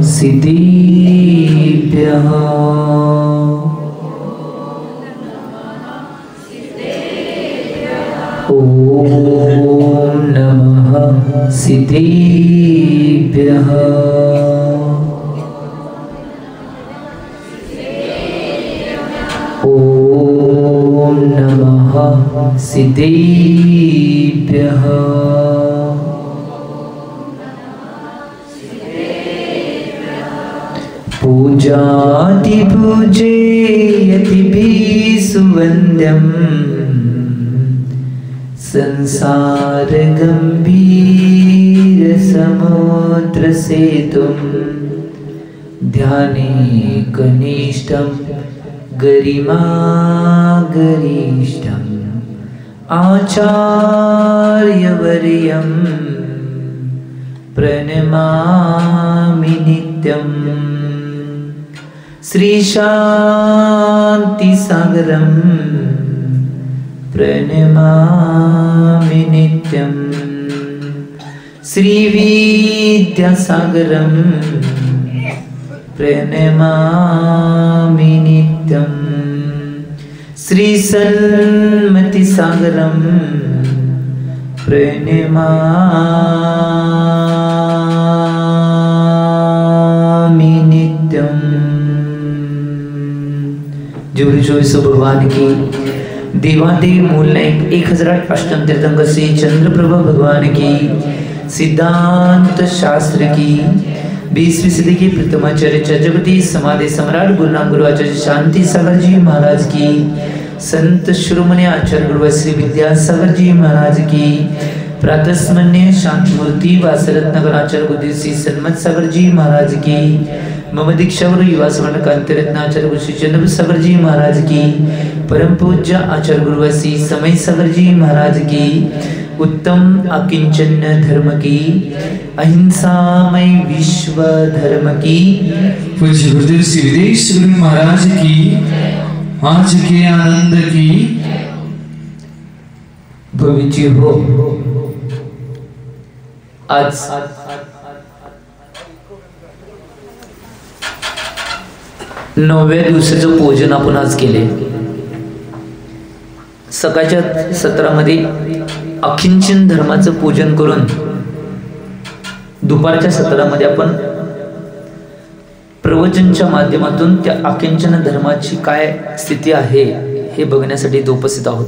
सिद्धेभ्यः। ॐ नमः सिद्धेभ्यः। ॐ नमः सिद्धेभ्यः। पूजादिपूजयतिभिः सुवन्द्यम् संसारगम्भीरसमुद्रसेतुं ध्याने कनिष्ठं गरिमागरिष्ठम् आचार्यवर्यं प्रणमामि नित्यम्। श्रीशान्तिसागरं प्रणमामि नित्यम्। श्रीविद्यासागरं प्रणमामि नित्यम्। श्रीसन्मतिसागरं प्रणमामि नित्यम्। जुगल चौबीसों भगवान की देवादेव मूल नायक 1008 अष्टम तीर्थंकर श्री चंद्रप्रभा भगवान की सिद्धांत शास्त्र की 20वीं सदी के प्रथमाचार्य चक्रवर्ती समाधि सम्राट गुरुनाम गुरु आचार्य शांति सागर जी महाराज की, संत शिरोमणि आचार्य गुरु श्री विद्यासागर जी महाराज की, प्रातस्मन्य शांतिमूर्ति वासरत्नगर आचार्य गुरु श्री सन्मत सागर जी महाराज की, मम दीक्षा गुरु युवा सवर्ण कांतिरत्न आचार्य गुरु श्री चंद्र सागर जी महाराज की, परम पूज्य आचार्य गुरु श्री समय सागर जी महाराज की, उत्तम अकिंचन धर्म की, अहिंसामय विश्व धर्म की, पूज्य गुरुदेव श्री विदेश गुरु महाराज की, आज के आनंद की भविष्य हो। आज 9व्या दिवसाचं पूजन आपण आज केले। सकाळच्या सत्रामध्ये अकिंचन धर्माचं पूजन करून दुपारच्या सत्रामध्ये आपण प्रवचनच्या माध्यमातून त्या अकिंचन धर्माची काय स्थिती आहे हे बघण्यासाठी उपस्थित आहोत।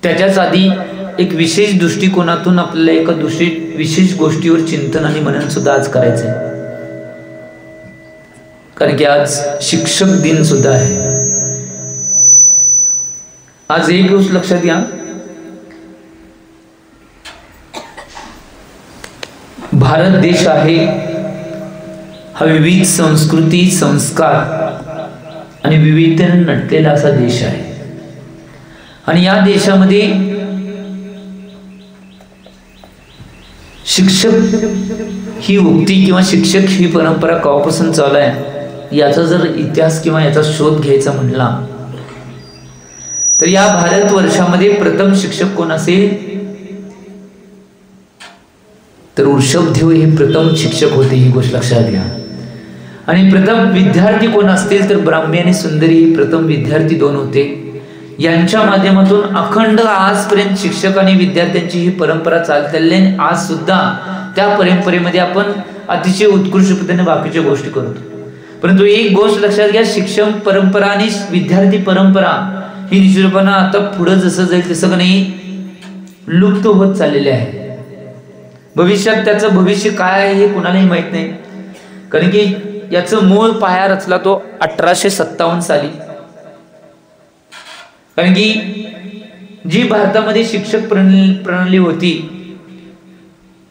त्याच्याच आधी एक विशेष दृष्टिकोनातून आपल्याला एका विशेष गोष्टीवर चिंतन आणि मनन सुद्धा आज करायचं आहे, कारण की आज शिक्षक दिन सुद्धा आहे। आज एक गोष्ट लक्षात घ्या, भारत देश आहे हा विविध संस्कृती, संस्कार आणि विविधतेने नटलेला असा देश आहे। आणि या देशामध्ये शिक्षक ही उक्ती किंवा शिक्षक ही परंपरा केव्हापासून चालू आहे याचा जर इतिहास किंवा याचा शोध घ्यायचा म्हणला तर या भारतवर्षामध्ये प्रथम शिक्षक कोण असेल तर वृषभदेव हे प्रथम शिक्षक होते, ही गोष्ट लक्षात घ्या। आणि प्रथम विद्यार्थी कोण असतील तर ब्राह्मी आणि सुंदरी हे प्रथम विद्यार्थी दोन होते। यांच्या माध्यमातून अखंड आजपर्यंत शिक्षक आणि विद्यार्थ्यांची ही परंपरा चालतेली आहे। आज सुद्धा त्या परंपरेमध्ये आपण अतिशय उत्कृष्ट पद्धतीने बाकीच्या गोष्टी करतो, परंतु एक गोष्ट लक्षात घ्या, शिक्षण परंपरा आणि विद्यार्थी परंपरा ही निश्चितपणे आता पुढे जसं जाईल तसं का नाही लुप्त होत चाललेले आहे। भविष्यात त्याचं भविष्य काय आहे हे कुणालाही माहित नाही, कारण की याचं मूळ पाया रचला तो 1857 साली। कारण की जी भारतामध्ये शिक्षक प्रणाली होती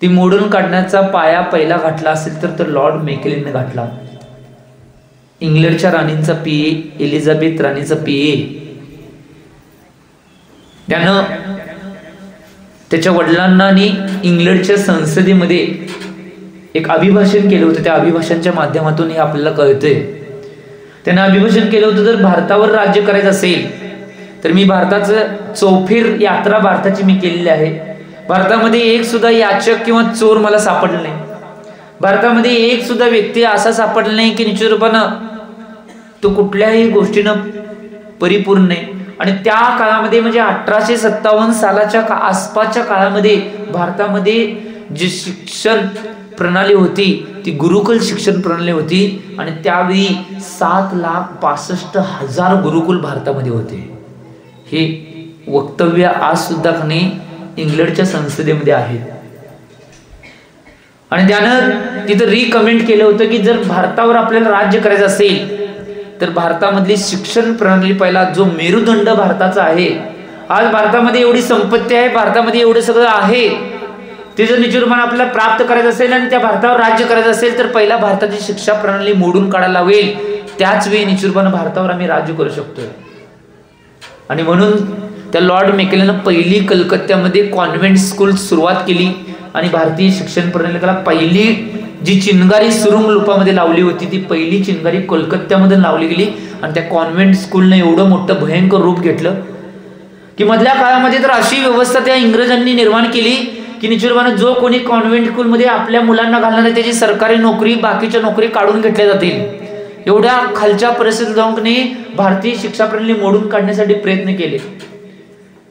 ती मोडून काढण्याचा पाया पहिला घातला असेल तर लॉर्ड मेकलेनने घातला। इंग्लंडच्या राणींचा पीए, एलिझाबेथ राणीचा पीए, त्यानं त्याच्या वडिलांना आणि इंग्लंडच्या संसदेमध्ये एक अभिभाषण केलं होतं। त्या अभिभाषणाच्या माध्यमातून हे आपल्याला कळतंय। त्यानं अभिभाषण केलं होतं, जर भारतावर राज्य करायचं असेल तर मी भारताचं चौफेर यात्रा भारताची मी केलेली आहे। भारतामध्ये एक सुद्धा याचक किंवा चोर मला सापडले नाही। भारतामध्ये एक सुद्धा व्यक्ती असा सापडला नाही की निश्चित रूपानं तो कुठल्याही गोष्टीनं परिपूर्ण नाही. आणि त्या काळामध्ये म्हणजे 1857 सालाच्या आसपासच्या काळामध्ये भारतामध्ये जी शिक्षण प्रणाली होती ती गुरुकुल शिक्षण प्रणाली होती. आणि त्यावेळी 7,65,000 गुरुकुल भारतामध्ये होते. हे वक्तव्य आज सुद्धा इंग्लंडच्या संसदेमध्ये आहे. आणि त्यानं तिथं रिकमेंड केलं होतं की जर भारतावर आपल्याला राज्य करायचं असेल तर भारतामधली शिक्षण प्रणाली पहिला जो मेरुदंड भारताचा आहे. आज भारतामध्ये एवढी संपत्ती आहे, भारतामध्ये एवढं सगळं आहे, ते जर निश्चित रूपाने आपल्याला प्राप्त करायचं असेल आणि त्या भारतावर राज्य करायचं असेल तर पहिला भारताची शिक्षा प्रणाली मोडून काढायला लागेल. त्याच वेळी निश्चित रूपाने भारतावर आम्ही राज्य करू शकतोय. आणि म्हणून त्या लॉर्ड मेकेलेनं पहिली कलकत्त्यामध्ये कॉन्व्हेंट स्कूल सुरुवात केली. आणि भारतीय शिक्षण प्रणालीला पहिली जी चिनगारी सुरुंग लुपामध्ये लावली होती ती पहिली चिनगारी कोलकात्यामध्ये लावली गेली. आणि त्या कॉन्व्हेंट स्कूलने एवढं मोठं भयंकर रूप घेतलं की मधल्या काळामध्ये तर अशी व्यवस्था त्या इंग्रजांनी निर्माण केली की निश्चित रूपाने जो कोणी कॉन्व्हेंट स्कूलमध्ये आपल्या मुलांना घालणार आहे त्याची सरकारी नोकरी बाकीच्या नोकरी काढून घेतल्या जातील. एवढ्या खालच्या परिस्थितीत जाऊन भारतीय शिक्षा प्रणाली मोडून काढण्यासाठी प्रयत्न केले.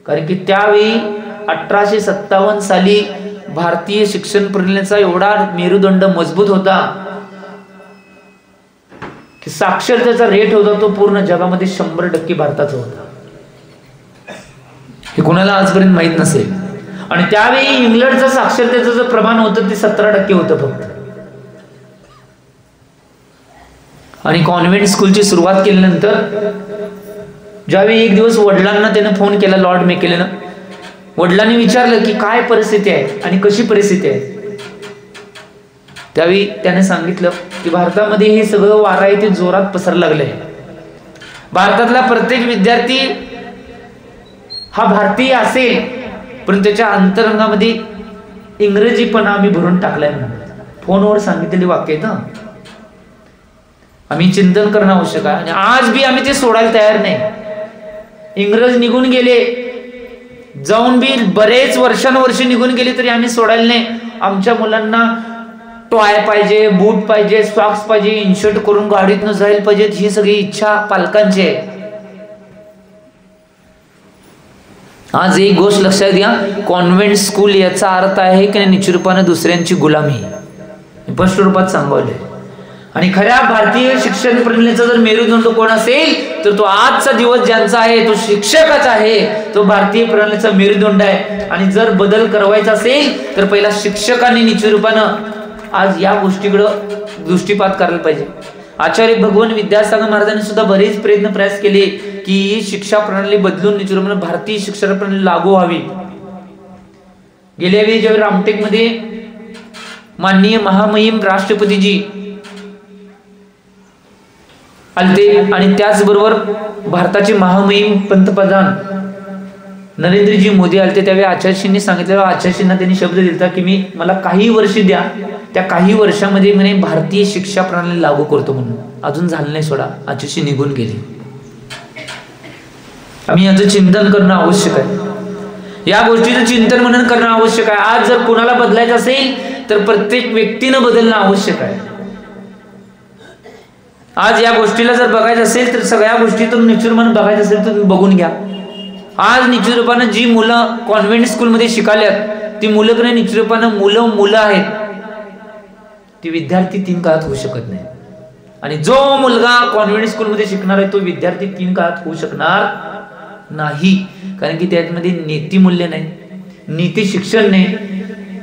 कारण की त्यावेळी 1857 साली भारतीय शिक्षण प्रणालीचा एवढा मेरुदंड मजबूत होता की साक्षरतेचा रेट होता तो पूर्ण जगामध्ये 100% भारताचा होता. हे कोणाला आजपर्यंत माहित नसेल. आणि त्यावेळी इंग्लंडचं साक्षरतेचं जे प्रमाण होतं ते 17% होतं फक्त. आणि कॉन्व्हेंट स्कूलची सुरुवात केल्यानंतर ज्यावेळी एक दिवस वडिलांना त्याने फोन केला लॉर्ड मेकेलेनं, वडिलांनी विचारलं की काय परिस्थिती आहे आणि कशी परिस्थिती आहे. त्यावेळी त्याने सांगितलं की भारतामध्ये हे सगळं वारा आहे ते जोरात पसरायला लागलंय. भारतातला प्रत्येक विद्यार्थी हा भारतीय असेल पण त्याच्या अंतरंगामध्ये इंग्रजीपणा आम्ही भरून टाकलाय म्हणून फोनवर सांगितलेली वाक्य आहेत. आम्ही चिंतन करणं आवश्यक आहे. आणि आज बी आम्ही ते सोडायला तयार नाही. इंग्रज निघून गेले, जाऊन बी बरेच वर्षानुवर्षे निघून गेले तरी आम्ही सोडायला नाही. आमच्या मुलांना टॉय पाहिजे, बूट पाहिजे, सॉक्स पाहिजे, इनशर्ट करून गाडीतनं जायला पाहिजेत, ही सगळी इच्छा पालकांची आहे. आज एक गोष्ट लक्षात घ्या, कॉन्व्हेंट स्कूल याचा अर्थ आहे की निश्चित रूपाने दुसऱ्यांची गुलामी, स्पष्ट रूपात सांगवले. आणि खऱ्या भारतीय शिक्षण प्रणालीचा जर मेरुदंड कोण असेल तर तो आजचा दिवस ज्यांचा आहे तो शिक्षकच आहे, तो भारतीय प्रणालीचा मेरुदंड आहे. आणि जर बदल करवायचा असेल तर पहिला शिक्षकांनी निश्चित रूपानं आज या गोष्टीकडे दृष्टिपात करायला पाहिजे. आचार्य भगवान विद्यासागर महाराजांनी सुद्धा बरेच प्रयास केले की ही शिक्षा प्रणाली बदलून निश्चित रूपाने भारतीय शिक्षण प्रणाली लागू व्हावी. गेल्या वेळी ज्यावेळी रामटेकमध्ये माननीय महामहिम राष्ट्रपतीजी आलते आणि त्याचबरोबर भारताचे महामहिम पंतप्रधान नरेंद्रजी मोदी आलते, त्यावेळी आचार्यजींनी सांगितलं, आचार्यजींना त्यांनी शब्द दिला की मी मला काही वर्ष द्या, त्या काही वर्षामध्ये म्हणे भारतीय शिक्षा प्रणाली लागू करतो म्हणून. अजून झालं नाही सोडा, आचार्यजी निघून गेले. आम्ही याचं चिंतन करणं आवश्यक आहे. या गोष्टीचं चिंतन मनन करणं आवश्यक आहे. आज जर कुणाला बदलायचं असेल तर प्रत्येक व्यक्तीनं बदलणं आवश्यक आहे. आज या गोष्टीला जर बघायचं असेल तर सगळ्या गोष्टीतून निश्चित रूपाने बघायचं असेल तर तुम्ही बघून घ्या. आज निश्चित रूपाने जी मुलं कॉन्व्हेंट स्कूलमध्ये शिकाल्यात ती मुलं कडे निश्चित रूपाने मुलं आहेत, ती विद्यार्थी 3 काळात होऊ शकत नाही. आणि जो मुलगा कॉन्व्हेंट स्कूलमध्ये शिकणार आहे तो विद्यार्थी 3 काळात होऊ शकणार नाही. कारण की त्यामध्ये नीतिमूल्य नाही, नीती शिक्षण नाही,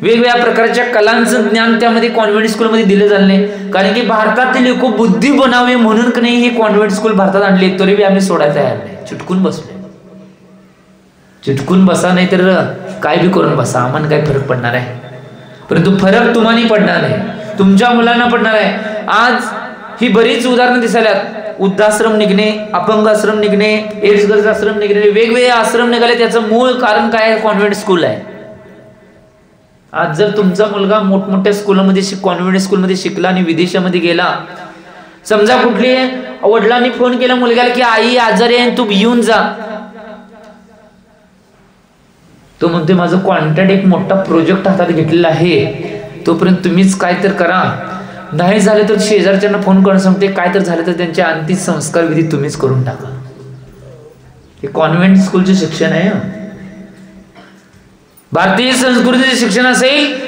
वेगवेगळ्या प्रकारच्या कलांचं ज्ञान त्यामध्ये कॉन्व्हेंट स्कूलमध्ये दिलं झालं नाही. कारण की भारतातील लोक बुद्धी बनावे म्हणून की नाही हे कॉन्व्हेंट स्कूल भारतात आणले, तरी बी आम्ही सोडायला तयार नाही. चिटकून बसलो, चिटकून बसा, नाही तर काय बी करून बसा, आम्हाला काय फरक पडणार आहे. परंतु फरक तुम्हाला पडणार आहे, तुमच्या मुलांना पडणार आहे. आज ही बरीच उदाहरणं दिसायल्यात. वृद्धाश्रम निघणे, अपंग आश्रम निघणे, एड्सग्रस्त आश्रम निघणे, वेगवेगळे आश्रम निघाले. त्याचं मूळ कारण काय? कॉन्व्हेंट स्कूल आहे. आज जर तुमचा मुलगा मोठमोठ्या स्कूलमध्ये कॉन्व्हेंट स्कूलमध्ये शिकला आणि विदेशामध्ये गेला, समजा कुठली वडिलांनी फोन केला मुलग्याला की आई आजारी आहे तू येऊन जा, तो म्हणते माझं कॉन्ट्रॅक्ट एक मोठा प्रोजेक्ट हातात घेतलेला आहे तोपर्यंत तुम्हीच काय तर करा, नाही झालं तर शेजारच्यांना फोन करून सांगते, काय तर झालं तर त्यांचे अंत्यसंस्कार विधी तुम्हीच करून टाका. हे कॉन्व्हेंट स्कूलचे शिक्षण आहे. भारतीय संस्कृतीचे शिक्षण असेल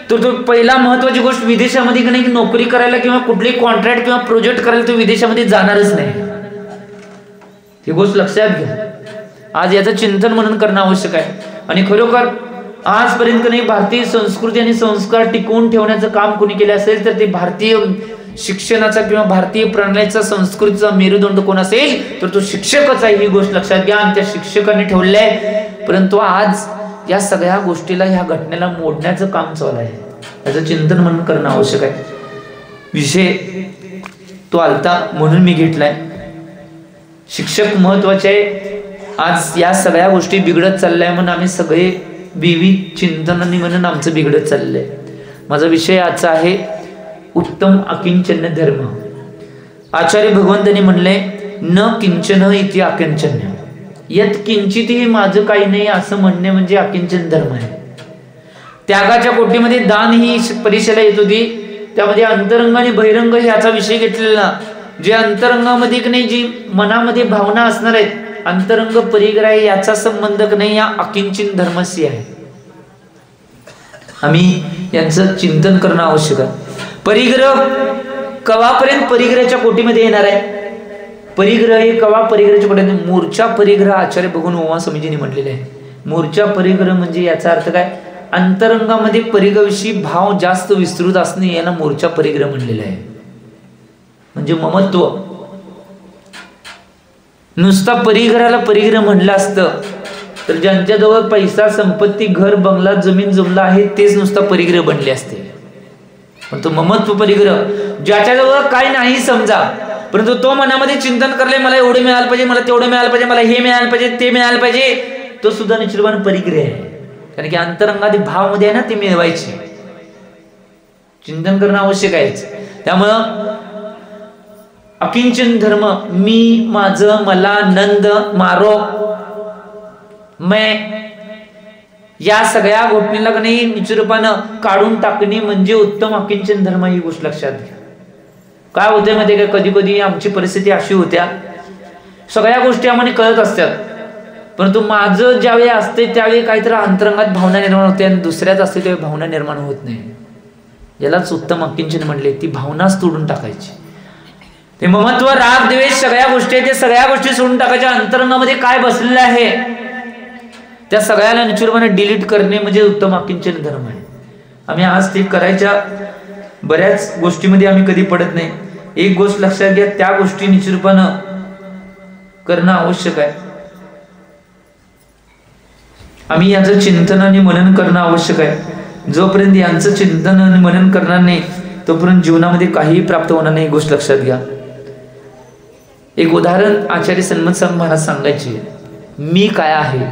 तर तो पहिला महत्वाची गोष्ट, विदेशामध्ये नाही नोकरी करायला किंवा कुठली कॉन्ट्रॅक्ट किंवा प्रोजेक्ट करायला तो विदेशामध्ये जाणारच नाही. ही गोष्ट लक्षात घ्या. आज याचं चिंतन मनन करणं आवश्यक आहे. आणि खरोखर आजपर्यंत नाही भारतीय संस्कृती आणि संस्कार टिकवून ठेवण्याचं काम कोणी केलं असेल तर ते भारतीय शिक्षणाचा किंवा भारतीय प्रणालीचा संस्कृतीचा मेरुदंड कोण असेल तर तो शिक्षकच आहे. ही गोष्ट लक्षात घ्या. आणि त्या शिक्षकांनी ठेवले आहे. परंतु आज या सगळ्या गोष्टीला, ह्या घटनेला मोडण्याचं काम चालू आहे. याचं चिंतन मनन करणं आवश्यक आहे. विषय तो आलता म्हणून मी घेतलाय. शिक्षक महत्वाचे आहे. आज या सगळ्या गोष्टी बिघडत चालल्या म्हणून आम्ही सगळे विविध चिंतनांनी म्हणून आमचं बिघडत चाललंय. माझा विषय आजचा आहे उत्तम अकिंचन्य धर्म. आचार्य भगवंतांनी म्हणले न किंचन इति अकिंचन्य, यत किंचित हे माझं काही नाही असं म्हणणे म्हणजे अकिंचन धर्म आहे. त्यागाच्या कोटीमध्ये दान ही परीक्षेला येत होती. त्यामध्ये अंतरंग आणि बहिरंग ह्याचा विषय घेतलेला. जे अंतरंगामध्ये की नाही, जी मनामध्ये भावना असणार आहेत, अंतरंग परिग्रह याचा संबंध नाही या अकिंचन धर्मशी आहे. आम्ही यांचं चिंतन करणं आवश्यक आहे. परिग्रह कवापर्यंत परिग्रहाच्या कोटीमध्ये येणार आहे. परिग्रह हे कवा परिग्रहाच्या कोटीमध्ये, मूर्छा परिग्रह आचार्य बघून ओवा स्वामीजींनी म्हटलेले आहे. मूर्छा परिग्रह म्हणजे याचा अर्थ काय, अंतरंगामध्ये परिग्रहाविषयी भाव जास्त विस्तृत असणे याला मूर्छा परिग्रह म्हणलेलं आहे. म्हणजे ममत्व. नुसता परिग्रहाला परिग्रह म्हणलं असतं तर ज्यांच्याजवळ पैसा संपत्ती घर बंगला जमीन जमला आहे तेच नुसता परिग्रह बनले असते. पण तो ममत्व परिग्रह, ज्याच्याजवळ काय नाही समजा परंतु तो मनामध्ये चिंतन करले, मला एवढं मिळालं पाहिजे, मला तेवढं मिळालं पाहिजे, मला हे मिळालं पाहिजे, ते मिळालं पाहिजे, तो सुद्धा निश्चितपणे परिग्रह आहे. कारण की अंतरंगातील भावमध्ये आहे ना ते मिळवायचे. चिंतन करणं आवश्यक आहे. त्यामुळं अकिंचन धर्म, मी माझं मला नंद मारो मैं, या सगळ्या घटनेला नाही निश्चितपणे काढून टाकणे म्हणजे उत्तम अकिंचन धर्म. ही गोष्ट लक्षात घ्या. काय होते माहिती का, कधी कधी आमची परिस्थिती अशी होत्या, सगळ्या गोष्टी आम्हाला कळत असतात परंतु माझं ज्यावेळी असते त्यावेळी काहीतरी अंतरंगात भावना निर्माण होते आणि दुसऱ्याच असते त्यावेळी भावना निर्माण होत नाही. यालाच उत्तम अकिंचन म्हणले. ती भावनाच तोडून टाकायची. ते ममत्व राग द्वेष सगळ्या गोष्टी आहेत, ते सगळ्या गोष्टी सोडून टाकायच्या. अंतरंगामध्ये काय बसलेलं आहे त्या सगळ्याला निश्चितपणे डिलीट करणे म्हणजे उत्तम अकिंचन धर्म आहे. आम्ही आज ते करायच्या बऱ्याच गोष्टीमध्ये आम्ही कधी पडत नाही. एक गोष्ट लक्षात घ्या, त्या गोष्टी निश्चितपणे करणं आवश्यक आहे. आम्ही याचं चिंतन आणि मनन करणं आवश्यक आहे. जोपर्यंत यांचं चिंतन आणि मनन करणार नाही तोपर्यंत जीवनामध्ये काहीही प्राप्त होणार नाही. ही गोष्ट लक्षात घ्या. एक उदाहरण आचार्य सन्मत स्वामी महाराज सांगायचे. मी काय आहे,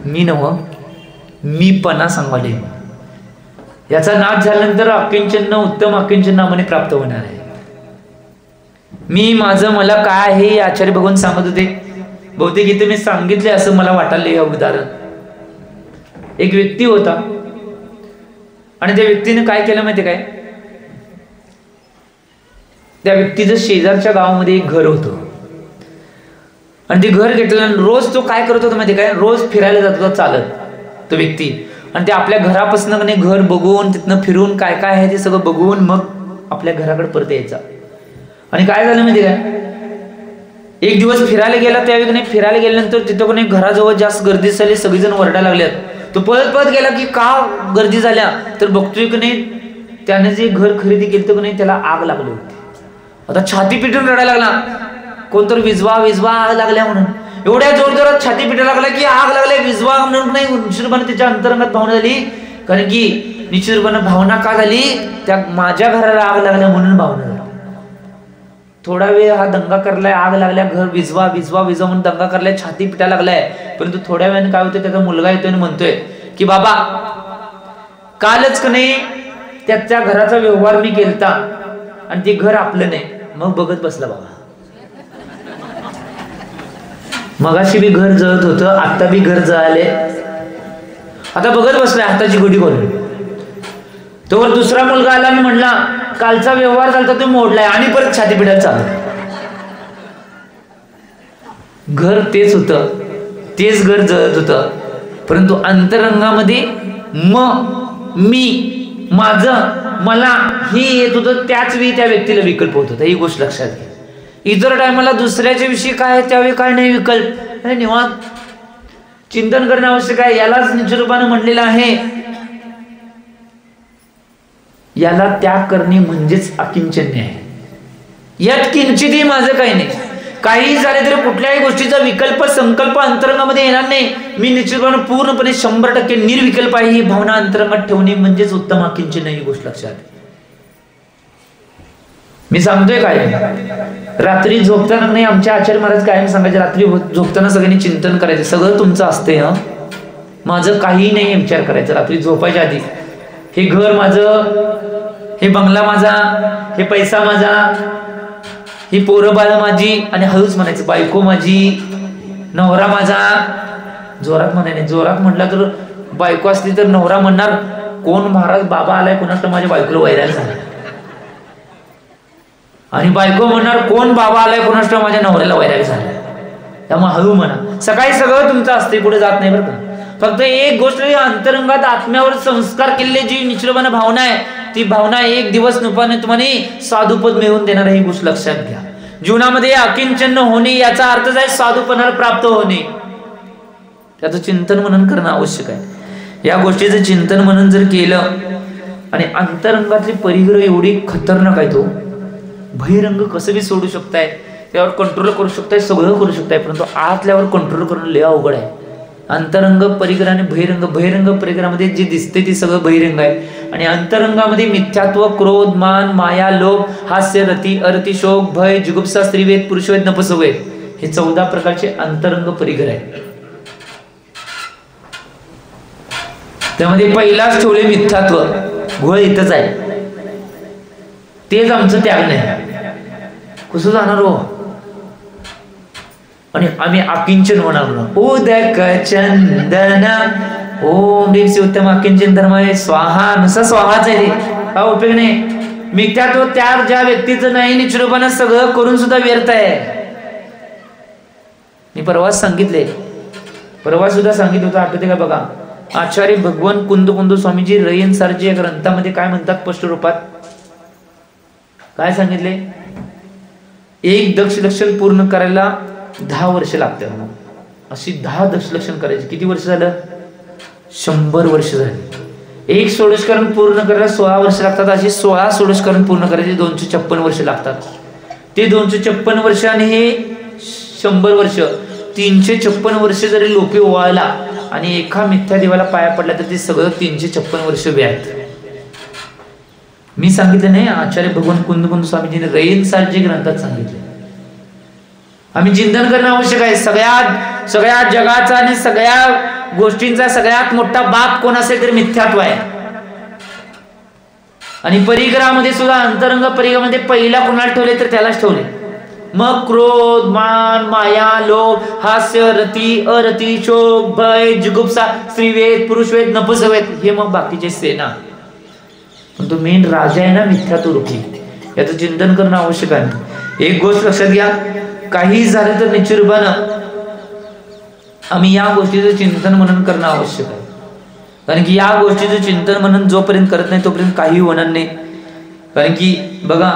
मी नव मीपणा सांगाले. याचा नाश झाल्यानंतर अकिंचन उत्तम अकिंचन नामाने प्राप्त होणार आहे. मी माझं मला काय आहे हे आचार्य भगवान सांगत होते. बहुतेक इथे मी सांगितले असं मला वाटायला हे उदाहरण. एक व्यक्ती होता आणि त्या व्यक्तीने काय केलं माहिती काय, त्या व्यक्तीचं शेजारच्या गावामध्ये एक घर होतं आणि ते घर घेतलं. रोज तो काय करत होता माहिती काय, रोज फिरायला जात होता चालत तो व्यक्ती. आणि ते आपल्या घरापासून घर बघून तिथनं फिरून काय काय आहे ते सगळं बघून मग आपल्या घराकडे परत यायचा. आणि काय झालं माहिती काय, एक दिवस फिरायला गेला. त्यावेळी नाही फिरायला गेल्यानंतर तिथं कोणी घराजवळ जास्त गर्दी झाली, सगळेजण ओरडायला लागल्यात. तो पळत पळत गेला की का गर्दी झाल्या, तर बघतोय की नाही त्याने जे घर खरेदी केलं तर नाही त्याला आग लागली होती. आता छाती पिटून रडायला लागला. कोणतरी विजवा विजवा आग लागल्या म्हणून. एवढ्या जोरजोरात छाती पिटायला लागला की आग लागल्या विजवा म्हणून नाही. निश्चितपणे त्याच्या अंतरंगात भावना झाली. कारण की निश्चितपणे भावना का झाली, त्या माझ्या घराला आग लागल्या म्हणून भावना झाली. थोडा वेळ हा दंगा करलाय, आग लागल्या, घर विजवा विजवा विजवा म्हणून दंगा करलाय, छाती पिटायला लागलाय. परंतु थोड्या वेळाने काय होतं, त्याचा मुलगा येतोय आणि म्हणतोय की बाबा कालच का नाही त्याच्या घराचा व्यवहार मी केलता आणि ते घर आपलं नाही. मग बघत बसला बाबा. मगाशी बी घर जळत होतं, आता बी घर जळाले, आता बघत बसलाय हाताची गोडी करून. तोवर दुसरा मुलगा आला आणि म्हणला कालचा व्यवहार झाला तो मोडलाय, आणि परत छाती पिडायला चालू. घर तेच होतं, तेच घर जळत होतं, परंतु अंतरंगामध्ये मी, माझं, मला हे येत होतं. त्याच वेळी त्या व्यक्तीला विकल्प होत होता. ही गोष्ट लक्षात घ्या. इतर टायमाला दुसऱ्याच्या विषयी काय त्यावेळी काय नाही विकल्प, निवांत चिंतन करणं आवश्यक आहे. यालाच निजरूपानं म्हटलेलं आहे, याला त्याग करणे म्हणजेच अकिंचन्य आहे. यात किंचितही माझं काही नाही. काही झाले तरी कुठल्याही गोष्टीचा विकल्प संकल्प अंतरंगामध्ये येणार नाही. मी निश्चितपणे पूर्णपणे 100% निर्विकल्प आहे ही भावना अंतरंगात ठेवणे म्हणजेच उत्तम अकिंचन्य. ही गोष्ट लक्षात. मी सांगतोय काय, रात्री झोपताना नाही, आमच्या आचार्य महाराज कायम सांगायचे, रात्री झोपताना सगळ्यांनी चिंतन करायचं. सगळं तुमचं असते, माझं काही नाही विचार करायचा. रात्री झोपायच्या आधी हे घर माझं, हे बंगला माझा, हे पैसा माझा, ही पोरं बाळ माझी, आणि हळूच म्हणायचं बायको माझी, नवरा माझा. जोरात म्हणायने, जोरात म्हटला तर बायको असली तर नवरा म्हणणार कोण महाराज बाबा आलाय कोणाला माझ्या बायकोला वैराग झाला, आणि बायको म्हणणार कोण बाबा आलाय कोणाला माझ्या नवऱ्याला वैराग झाला. त्यामुळे हळू म्हणा. सकाळी सगळं तुमचं असते, पुढे जात नाही बरं का. फक्त एक गोष्ट, अंतरंगात आत्म्यावर संस्कार केलेली जी निश्चलपणे भावना आहे, ती भावना एक दिवस नुपाने तुम्हाला साधुपद मिळवून देणार. ही गोष्ट लक्षात घ्या. जीवनामध्ये अकिंचन होणे याचा अर्थच आहे साधुपणाला प्राप्त होणे. त्याचं चिंतन मनन करणं आवश्यक आहे. या गोष्टीचं चिंतन मनन जर केलं, आणि अंतरंगातली परिग्रह एवढी खतरनाक आहे, तो बहिरंग कसं बी सोडू शकताय, त्यावर कंट्रोल करू शकताय, सगळं करू शकताय, परंतु आतल्यावर कंट्रोल करणं लय अवघड आहे. अंतरंग परिग्रह आणि बहिरंग, बहिरंग परिग्रहामध्ये जे दिसते ते सगळं बहिरंग आहे, आणि अंतरंगामध्ये मिथ्यात्व, क्रोध, मान, माया, लोभ, हास्य, रती, अरती, शोक, भय, जुगुप्सा, स्त्रीवेद, पुरुषवेद, नपुंसकवेद, हे 14 प्रकारचे अंतरंग परिग्रह आहेत. त्यामध्ये पहिलाच ठेवले मिथ्यात्व. घोळ इथंच आहे, तेच आमचं त्याग नाही. कसं जाणार हो. आणि आम्ही अकिंचन होणार. उदक चंदन ओम भीम उत्तम अकिंचन धर्म आहे स्वाहा. नुसतं स्वाहाच आहे, ते हा उपयोग नाही. मिथ्यात्व त्याग ज्या व्यक्तीचं नाही, निश्चितपणे सगळं करून सुद्धा व्यर्थ आहे. मी परवाच सांगितले, परवा सुद्धा सांगितलं होतं, आठवते का बघा. आचार्य भगवान कुंद स्वामीजी रयन सारजी या ग्रंथामध्ये काय म्हणतात स्पष्ट रूपात, काय सांगितले, एक दशलक्षण पूर्ण करायला 10 वर्ष लागतात. अशी 10 दशलक्षण करायची. किती वर्ष झालं? 100 वर्ष झाली. एक षोडशकरण पूर्ण करायला 16 वर्ष लागतात. अशी 16 षोडशकरण पूर्ण करायचे 256 वर्ष लागतात. ते 256 वर्ष आणि हे 100 वर्ष, 356 वर्ष जरी लोपे ओवाळला आणि एका मिथ्या देवाला पाया पडला तर ते सगळं 356 वर्ष व्यात. मी सांगितलं नाही, आचार्य भगवान कुंद स्वामीजीने रयन सारजी ग्रंथात सांगितले. आम्ही चिंतन करणं आवश्यक आहे. सगळ्या जगाचा आणि सगळ्या गोष्टींचा सगळ्यात मोठा बाप कोण असेल तर मिथ्यात्व आहे. आणि परिग्रहामध्ये सुद्धा अंतरंग परिग्रहामध्ये पहिला कोणाला ठेवले तर त्यालाच ठेवले. मग क्रोध, मान, माया, लोभ, हास्य, रती, अरती, शोक, भय, जुगुप्सा, स्त्रीवेद, पुरुषवेद, नपुंसकवेद, हे मग बाकीचे सेना. पण तो मेन राजा आहे ना मिथ्यात्व रूपी. याचं चिंतन करणं आवश्यक आहे. एक गोष्ट लक्षात घ्या, काही झालं तर निश्चित रूपानं आम्ही या गोष्टीचं चिंतन मनन करणं आवश्यक आहे. कारण की या गोष्टीचं चिंतन मनन जोपर्यंत करत नाही तोपर्यंत काही होणार नाही. कारण की बघा,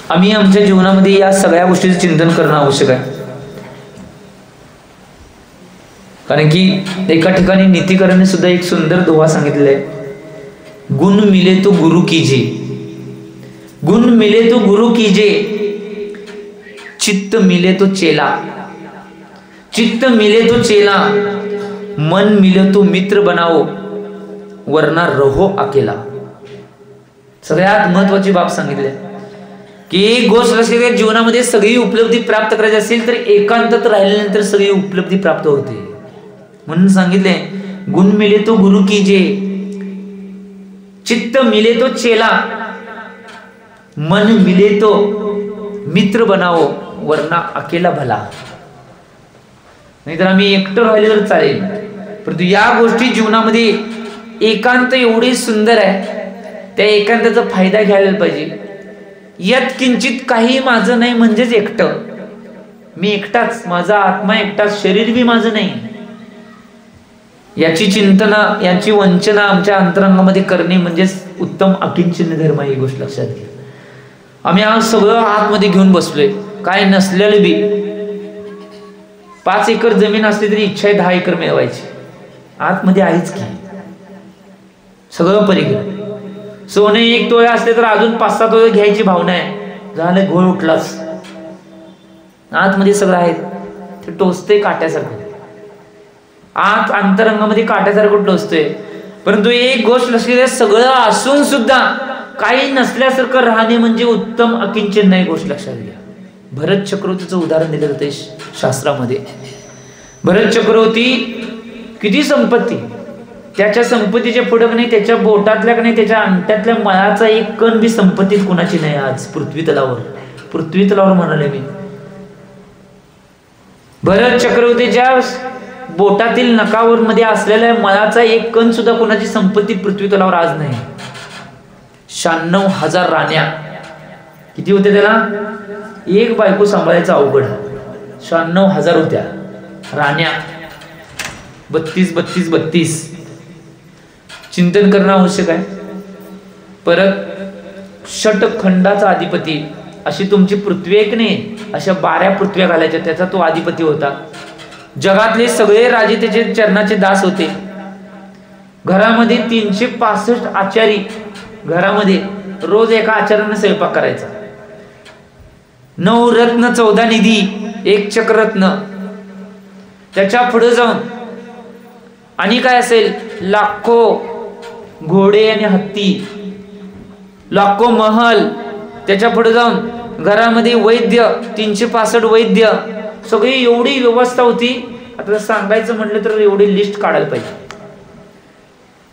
आम्ही आमच्या जीवनामध्ये या सगळ्या गोष्टीचं चिंतन करणं आवश्यक आहे. कारण की एका ठिकाणी नीतिकरांनी सुद्धा एक सुंदर दोहा सांगितलेला आहे, गुण मिले तो गुरु कीजे, गुण मिले तो गुरु कीजे, चित्त मिले तो चेला, चित्त मिले तो चेला, मन मिले तो मित्र बनाओ, वरना रहो अकेला. सगळ्यात महत्वाची बाब सांगितली की एक गोष्ट लक्षात घ्या, जीवनामध्ये सगळी उपलब्धी प्राप्त करायची असेल तर एकांतात राहिल्यानंतर सगळी उपलब्धी प्राप्त होते. म्हणून सांगितले, गुण मिले तो गुरु कीजे, चित्त मिले तो चेला, मन मिले तो मित्र बनाओ, वरना अकेला भला. नाहीतर आम्ही एकटं राहिलो तर चालेल, परंतु या गोष्टी जीवनामध्ये एकांत एवढी सुंदर आहे, त्या एकांताचा फायदा घ्यायला पाहिजे. यात किंचित काही माझं नाही म्हणजेच एकटं, मी एकटाच, माझा आत्मा एकटाच, शरीर बी माझं नाही, याची चिंतना, याची वंचना आमच्या अंतरंगामध्ये करणे म्हणजेच उत्तम अकिंचन धर्म. ही गोष्ट लक्षात घ्या. आम्ही आज सगळं आतमध्ये घेऊन बसलोय, काय नसलेलं बी. 5 एकर जमीन असली तरी इच्छा आहे 10 एकर मिळवायची, आतमध्ये आहेच की सगळं परिघ. सोने 1 तोळे असले तर अजून 5-6 तोळे घ्यायची भावना आहे, झालं घोळ उठलाच. आतमध्ये सगळं आहे, ते टोचते काट्यासारखं, आत अंतरंगामध्ये काट्यासारखं टोचतोय. परंतु एक गोष्ट लक्षात घ्या, सगळं असून सुद्धा काही नसल्यासारखं राहणे म्हणजे उत्तम अकिंचन नाही. गोष्ट लक्षात घ्या. भरत चक्रवर्तीचं उदाहरण दिलं जातं शास्त्रामध्ये. भरत चक्रवर्ती किती संपत्ती, त्याच्या संपत्तीच्या पुढं नाही, त्याच्या बोटातल्या नाही, त्याच्या अंगठ्यातल्या मळाचा एक कण बी संपत्तीत कुणाची नाही आज पृथ्वी तलावर म्हणाले मी. भरत चक्रवर्तीच्या बोटातील नकावर मध्ये असलेल्या मळाचा एक कण सुद्धा कोणाची संपत्ती पृथ्वी तलावर आज नाही. 96,000 राण्या, किती होते त्याला, एक बायको सांभाळायचं अवघड, 96,000 होत्या राण्या. 32 चिंतन करणं आवश्यक आहे. परत षटखंडाचा अधिपती, अशी तुमची पृथ्वी एक नाही, अशा 12 पृथ्व्या घालायच्या, त्याचा तो अधिपती होता. जगातले सगळे राजे त्याचे चरणाचे दास होते. घरामध्ये 365 आचारी, घरामध्ये रोज एका आचार्याने स्वयंपाक करायचा. 9 रत्न 14 निधी, 1 चक्ररत्न. त्याच्या पुढे जाऊन आणि काय असेल, लाखो घोडे आणि हत्ती, लाखो महल. त्याच्या पुढे जाऊन घरामध्ये वैद्य, 365 वैद्य, सगळी एवढी व्यवस्था होती. आता सांगायचं म्हटलं तर एवढी लिस्ट काढायला पाहिजे.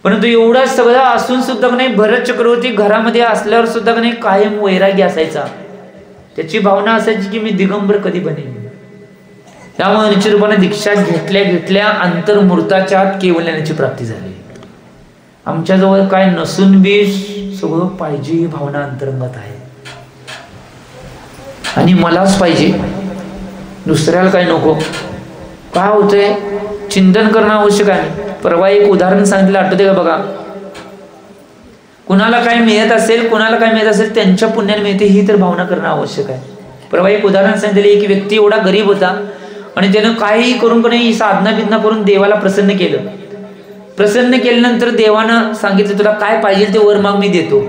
परंतु एवढं सगळं असून सुद्धा नाही, भरत चक्रवर्ती घरामध्ये असल्यावर सुद्धा नाही कायम वैराग्य असायचा. त्याची भावना असायची की मी दिगंबर कधी बनेन. त्यामुळे निश्चितपणे दीक्षा घेतल्या अंतर्मूर्ताच्या केवल्याची प्राप्ती झाली. आमच्याजवळ काय नसून बी सगळं पाहिजे ही भावना अंतरंगात आहे, आणि मलाच पाहिजे, दुसऱ्याला काय नको. काय होतंय, चिंतन करणं आवश्यक आहे. परवा एक उदाहरण सांगितलं, आठवते का बघा. कुणाला काय मिळत असेल त्यांच्या पुण्याने मिळते, ही तर भावना करणं आवश्यक आहे. परवा एक उदाहरण सांगितले, एक व्यक्ती एवढा गरीब होता आणि त्यानं काही करून कोणी साधना बिधना करून देवाला प्रसन्न केलं. प्रसन्न केल्यानंतर देवानं सांगितलं तुला काय पाहिजे ते वर माग मी देतो.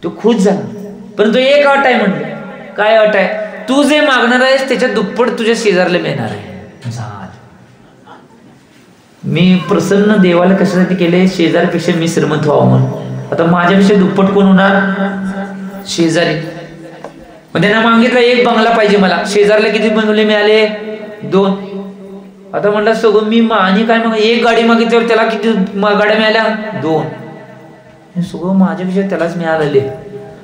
तो खुश झाला, परंतु एक अट आहे म्हणलं. काय अट आहे, तू जे मागणार आहेस त्याच्या दुप्पट तुझ्या शेजारला मिळणार आहे. मी प्रसन्न देवाला कशासाठी केले, शेजारीपेक्षा मी श्रीमंत व्हावं म्हणून. आता माझ्यापेक्षा दुप्पट कोण होणार, शेजारी. मग त्यांना मागितलं 1 बंगला पाहिजे मला, शेजारला किती बंगले मिळाले, 2. आता म्हणलं सगळं मी आणि काय मग 1 गाडी मागितल्यावर त्याला किती गाड्या मिळाल्या, 2. सगळं माझ्यापेक्षा त्यालाच मिळालेले.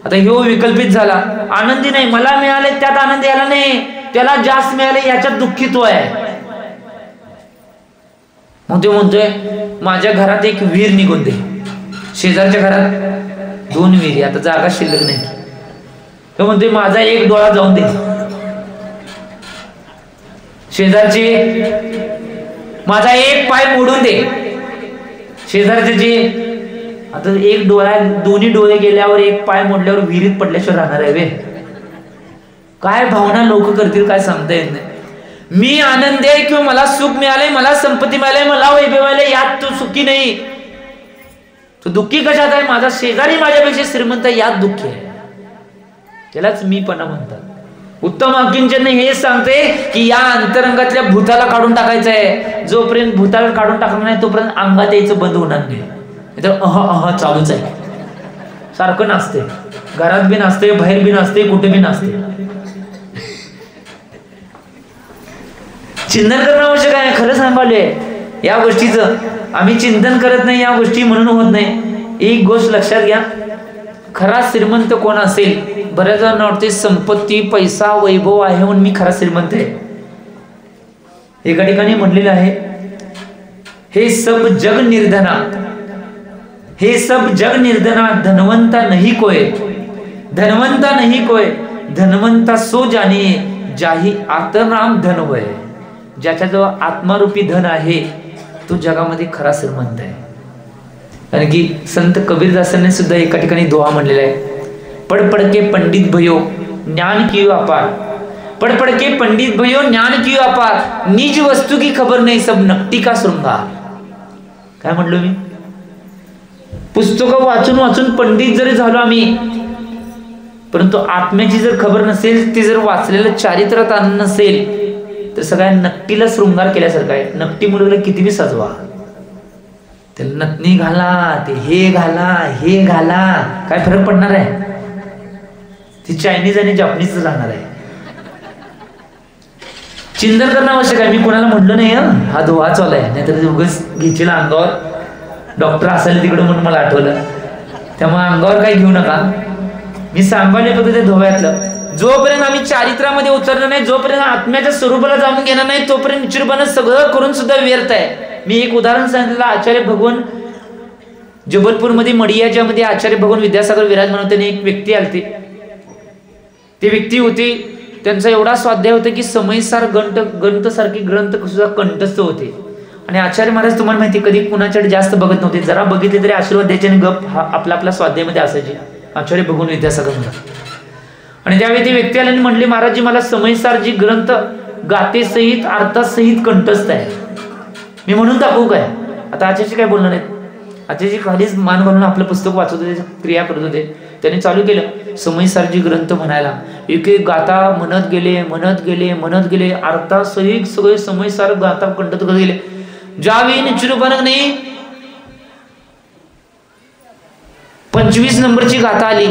आता ह्यो विकल्पित झाला, आनंदी नाही, मला मिळाले त्यात आनंद यायला नाही, त्याला जास्त मिळाले याच्यात दुःखित आहे. मग तो म्हणतोय माझ्या घरात एक विहीर निघून दे, शेजारच्या घरात 2 विहिरी, आता जागा शिल्लक नाही. तो म्हणतोय माझा 1 डोळा जाऊन दे, शेजारची माझा 1 पाय मोडून दे, शेजारचे. आता 1 डोळा, दोन्ही डोळे गेल्यावर 1 पाय मोडल्यावर विहिरीत पडल्याशिवाय राहणार आहे वे. काय भावना लोक करतील काय सांगता येत नाही. मी आनंदी आहे किंवा मला सुख मिळालंय, मला संपत्ती मिळाली, मला वैभव मिळाले, यात तो सुखी नाही. तो दुःखी कशात आहे, माझा शेजारी माझ्यापेक्षा श्रीमंत आहे यात दुःखी आहे. त्यालाच मीपणा म्हणतात. उत्तम अकिंचन हे सांगते की या अंतरंगातल्या भूताला काढून टाकायचं आहे. जोपर्यंत भूताला काढून टाकणार नाही तोपर्यंत अंगात यायचं बंद होणार नाही. चालूच आहे, सारखं नाचते, घरात बी नाचते, बाहेर बी नाचते, कुठे बी नाचते. चिंतन करणं आवश्यक आहे. खरं सांगालोय या गोष्टीचं आम्ही चिंतन करत नाही, या गोष्टी म्हणून होत नाही. एक गोष्ट लक्षात घ्या, खरा श्रीमंत कोण असेल, बऱ्याच जणांना वाटते संपत्ती पैसा वैभव आहे म्हणून मी खरा श्रीमंत आहे. एका ठिकाणी म्हटलेलं आहे, हे सब जग निर्धना, हे सब जग निर्धना, धनवंता नहीं कोय, धनवंता नहीं कोय, धनवंता सो जाने जाही आत्मराम धन होय. ज्याच्याजवळ आत्मारूपी धन आहे तो जगामध्ये खरा श्रीमंत आहे. कारण की संत कबीरदासांनी सुद्धा एका ठिकाणी दोहा म्हणलेला आहे, पडपडके पंडित भयो ज्ञान कियो अपार, पडपडके पंडित भयो ज्ञान कियो अपार, निज वस्तू की खबर नाही सब नकटी का श्रृंगार. काय म्हणलो मी? पुस्तकं वाचून वाचून पंडित जरी झालो आम्ही, परंतु आत्म्याची जर खबर नसेल, ती जर वाचलेलं चारित्र्यात आणून नसेल, तर सगळ्या नकटीला शृंगार केल्यासारखं आहे. नकटी मुलगा किती बी सजवा, त्याला नथनी घाला, ते हे घाला, हे घाला, काय फरक पडणार आहे? ती चायनीज आणि जपानीज राहणार आहे. चिंतन करणं आवश्यक आहे. मी कोणाला म्हटलं नाही हा दोहा चालू आहे, नाहीतर उगाच घ्यायची अंगावर. डॉक्टर असायला तिकडे म्हणून मला आठवलं, त्यामुळे अंगावर काही घेऊ नका. मी सांभाळले फक्त ते धोव्यातलं. जोपर्यंत आम्ही चारित्र्यामध्ये उतरणार नाही, जोपर्यंत आत्म्याच्या स्वरूपाला जाणून घेणार नाही, तोपर्यंत निश्चितपणे सगळं करून सुद्धा व्यर्थ आहे. मी एक उदाहरण सांगितलं. आचार्य भगवान जबलपूरमध्ये मडियाच्या मध्ये आचार्य भगवान विद्यासागर विराजमान होते. एक व्यक्ती आलते, ते व्यक्ती होते, त्यांचा एवढा स्वाध्याय होता की समयसार गंत सारखे ग्रंथ सुद्धा कंठस्थ होते. आणि आचार्य महाराज तुम्हाला माहिती कधी कुणाकडे जास्त बघत नव्हते, जरा बघितले तरी आशीर्वाद द्यायचे आणि गप आपला आपला स्वाध्यायामध्ये असायचे. आचार्य भगवान विद्यासागर महाराज. आणि त्यावेळी ती व्यक्ती आली आणि म्हणली, महाराजजी मला समयसार जी ग्रंथ गातेसहित अर्थासहित कंठस्थ आहे, मी म्हणून दाखवू काय? आता आचार्यजी काय बोलणार आहेत? आचार्यजी खालीच मान घालून आपलं पुस्तक वाचत होते, क्रिया करत होते. त्यांनी चालू केलं समयसारजी ग्रंथ म्हणायला. एक एक गाथा म्हणत गेले, म्हणत गेले, म्हणत गेले, अर्थासहित सगळे समयसार गाथा कंठस्थ करत गेले. ज्यावेळी निश्चितपणे नाही 25 नंबरची गाथा आली,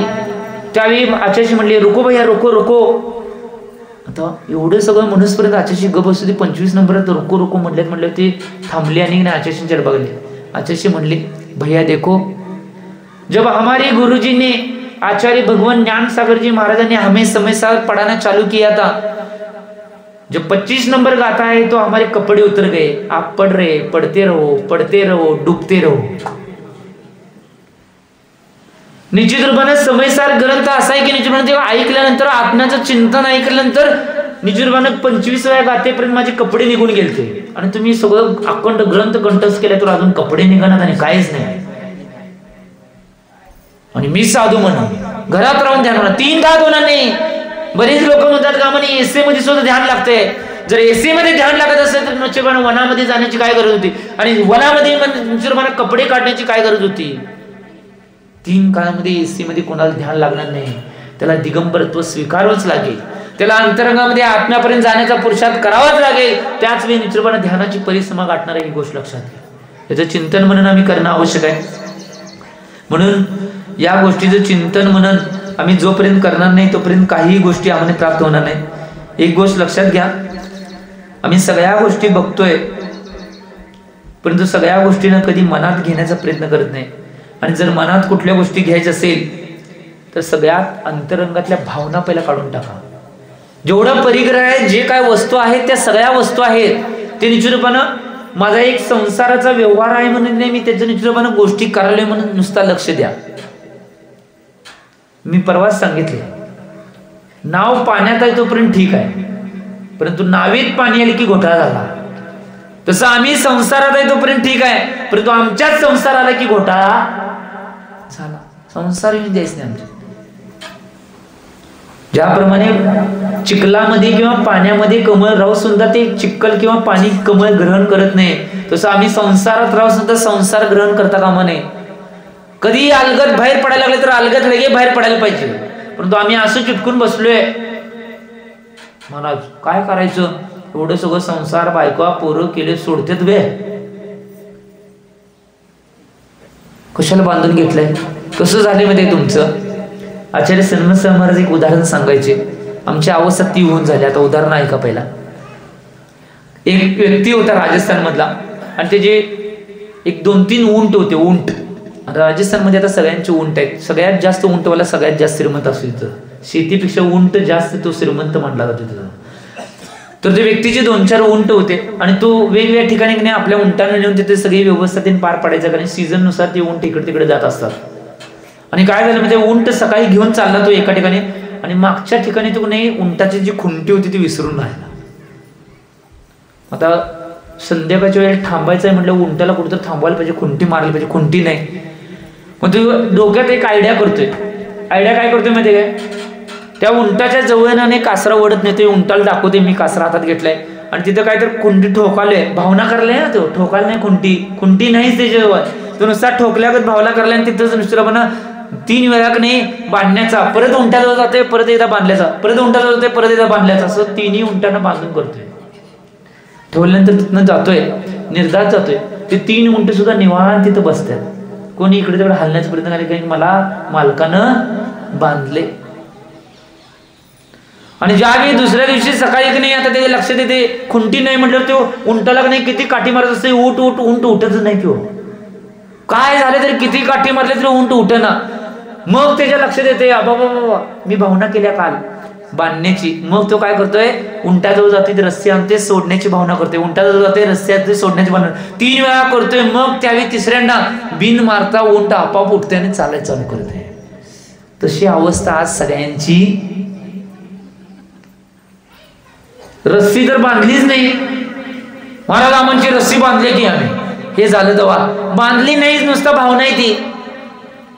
त्यावेळी आचार्यजी म्हणले, रुको भैया रुको रुको. आता एवढं सगळं म्हणूसपर्यंत आचार्यजी गप बसू दे. 25 नंबरात रुको रुको म्हटले ते थांबले आणि आचार्यजींच्याकडे बघले. आचार्यजी म्हणले, भैया देखो, जब हमारे गुरुजी ने आचार्य भगवान ज्ञान सागर जी महाराजांनी हमें समय सार पढ़ाना चालू किया था, जब 25 नंबर गाता है तो हमारे कपड़े उतर गए. आप पढ़ रहे, पढ़ते रहो, डूबते रहो. निश्चित रूपाने समयसार ग्रंथ असा आहे की निश्चितपणे तेव्हा ऐकल्यानंतर, आत्म्याचं चिंतन ऐकल्यानंतर निश्चितपणे 25व्या गातेपर्यंत माझे कपडे निघून गेलते. आणि तुम्ही सगळं अखंड ग्रंथ कंठस्थ केले तर अजून कपडे निघणार आणि काहीच नाही. आणि मी साधू म्हणून घरात राहून ध्यान होणार, 3 तास होणार नाही. बरेच लोक म्हणतात का म्हणे एसी मध्ये सुद्धा ध्यान लागतंय. जर एसी मध्ये ध्यान लागत असेल तर निश्चितपणे वनामध्ये जाण्याची काय गरज होती? आणि वनामध्ये निश्चितपणे कपडे काढण्याची काय गरज होती? 3 काळामध्ये एसी मध्ये कोणाला ध्यान लागणार नाही. त्याला दिगंबरत्व स्वीकारावंच लागेल, त्याला अंतरंगामध्ये आत्म्यापर्यंत जाण्याचा पुरुषार्थ करावाच लागेल. त्याच वेळी निश्चितपणे ध्यानाची परिसमा गाठणार आहे, ही गोष्ट लक्षात घ्या. याचं चिंतन म्हणून आम्ही करणं आवश्यक आहे. म्हणून या गोष्टीचं चिंतन म्हणून आम्ही जोपर्यंत करणार नाही तोपर्यंत काही गोष्टी आम्हाला प्राप्त होणार नाही. एक गोष्ट लक्षात घ्या, आम्ही सगळ्या गोष्टी बघतोय, परंतु सगळ्या गोष्टींना कधी मनात घेण्याचा प्रयत्न करत नाही. आणि जर मनात कुठल्या गोष्टी घ्यायच्या असेल तर सगळ्यात अंतरंगातल्या भावना पहिला काढून टाका. जेवढा परिग्रह आहे, जे काय वस्तू आहेत त्या सगळ्या वस्तू आहेत, ते निश्चितपणं माझा एक संसाराचा व्यवहार आहे म्हणून नाही, मी त्याच्या निश्चितपणं गोष्टी करायला म्हणून नुसता लक्ष द्या. मी परवाच सांगितले, नाव पाण्यात आहे तोपर्यंत ठीक आहे, परंतु नावेत पाणी आले की घोटाळा झाला. तसं आम्ही संसारात आहे तोपर्यंत ठीक आहे, परंतु आमच्याच संसार आला की घोटाळा झाला. संसार येऊन द्यायच नाही आमच्या. ज्याप्रमाणे चिखलामध्ये किंवा पाण्यामध्ये कमळ राहू सुद्धा ते चिखल किंवा पाणी कमळ ग्रहण करत नाही, तसं आम्ही संसारात राहू सुद्धा संसार ग्रहण करता कामा नये. कधी अलगद बाहेर पडायला लागले तर अलगद लगे बाहेर पडायला पाहिजे, परंतु आम्ही असं चिटकून बसलोय. महाराज काय करायचं, एवढं सगळं संसार बायका पोरं केले सोडतेत वे, कशाला बांधून घेतलंय? कसं झाले मध्ये तुमचं? आचार्य सन्मत महाराज एक उदाहरण सांगायचे, आमची अवस्था ती होऊन झाली. आता उदाहरण ऐका. पहिला एक व्यक्ती होता राजस्थान मधला, आणि त्याचे एक 2-3 उंट होते. उंट राजस्थान मध्ये आता सगळ्यांचे उंट आहेत. सगळ्यात जास्त उंटवाला सगळ्यात जास्त श्रीमंत असतो तिथं. शेतीपेक्षा उंट जास्त तो श्रीमंत मानला जातो तिथं. तर ते व्यक्तीचे 2-4 उंट होते आणि तो वेगवेगळ्या ठिकाणी नाही आपल्या उंटांना नेऊन तिथे सगळी व्यवस्था पार पाडायचं, कारण सीझन नुसार ते उंट इकडे तिकडे जात असतात. आणि काय झालं म्हणजे उंट सकाळी घेऊन चालला तो एका ठिकाणी आणि मागच्या ठिकाणी तो नाही उंटाची जी खुंटी होती ती विसरून राहिला. आता संध्याकाळच्या वेळेला थांबायचं आहे म्हटलं, उंटाला कुठेतरी थांबवायला पाहिजे, खुंटी मारायला पाहिजे, खुंटी नाही. मग तो डोक्यात एक आयडिया करतोय. आयडिया काय करतोय माहिती काय, त्या उंटाच्या जवळने कासरा ओढत नाही, ते उंटाला दाखवते मी कासरा हातात घेतलाय आणि तिथं काय तर खुंटी ठोकाले भावना करलाय ना, तो ठोकाल नाही, खुंटी नाहीच त्याच्याजवळ, तो नुसता ठोकल्यागत भावना करलाय आणि तिथंच नुसतं 3 वेळा नाही बांधण्याचा, परत उंटाजवळ जाते, परत एकदा बांधल्याचा, परत उंटाजवळ जाते, परत एकदा बांधल्याचा, असं 3ही उंटांना बांधून करतोय. ठेवल्यानंतर तिथनं जातोय, निर्धार जातोय. ते 3 उंट सुद्धा निवांत तिथं बसतात, कोणी इकडे तिकडे हलण्याचा प्रयत्न करायला, काही मला मालकानं बांधले. आणि ज्यावेळी दुसऱ्या दिवशी सकाळी की नाही आता ते लक्षात येते खुंटी नाही म्हटलं, तो उंटाला नाही किती काठी मारत असते, उंट उठतच नाही. तो काय झालं तरी किती काठी मारले तरी उंट उठेना. मग त्याच्या लक्षात येते बाबा मी भावना केल्या काल बांधण्याची. मग तो काय करतोय, उंटाजवळ जाते, रस्सी आणते, सोडण्याची भावना करतोय, उंटाजवळ जाते, रस्सी आणते, सोडण्याची भावना 3 वेळा करतोय. मग त्यावेळी तिसऱ्यांदा बिन मारता उंट आपाप उठते आणि चालायला चालू करते. तशी अवस्था आज सगळ्यांची. रस्सी तर बांधलीच नाही, महाराज आमची रस्सी बांधली की आम्ही, हे झालं तेव्हा बांधली नाहीच, नुसता भावना आहे ती,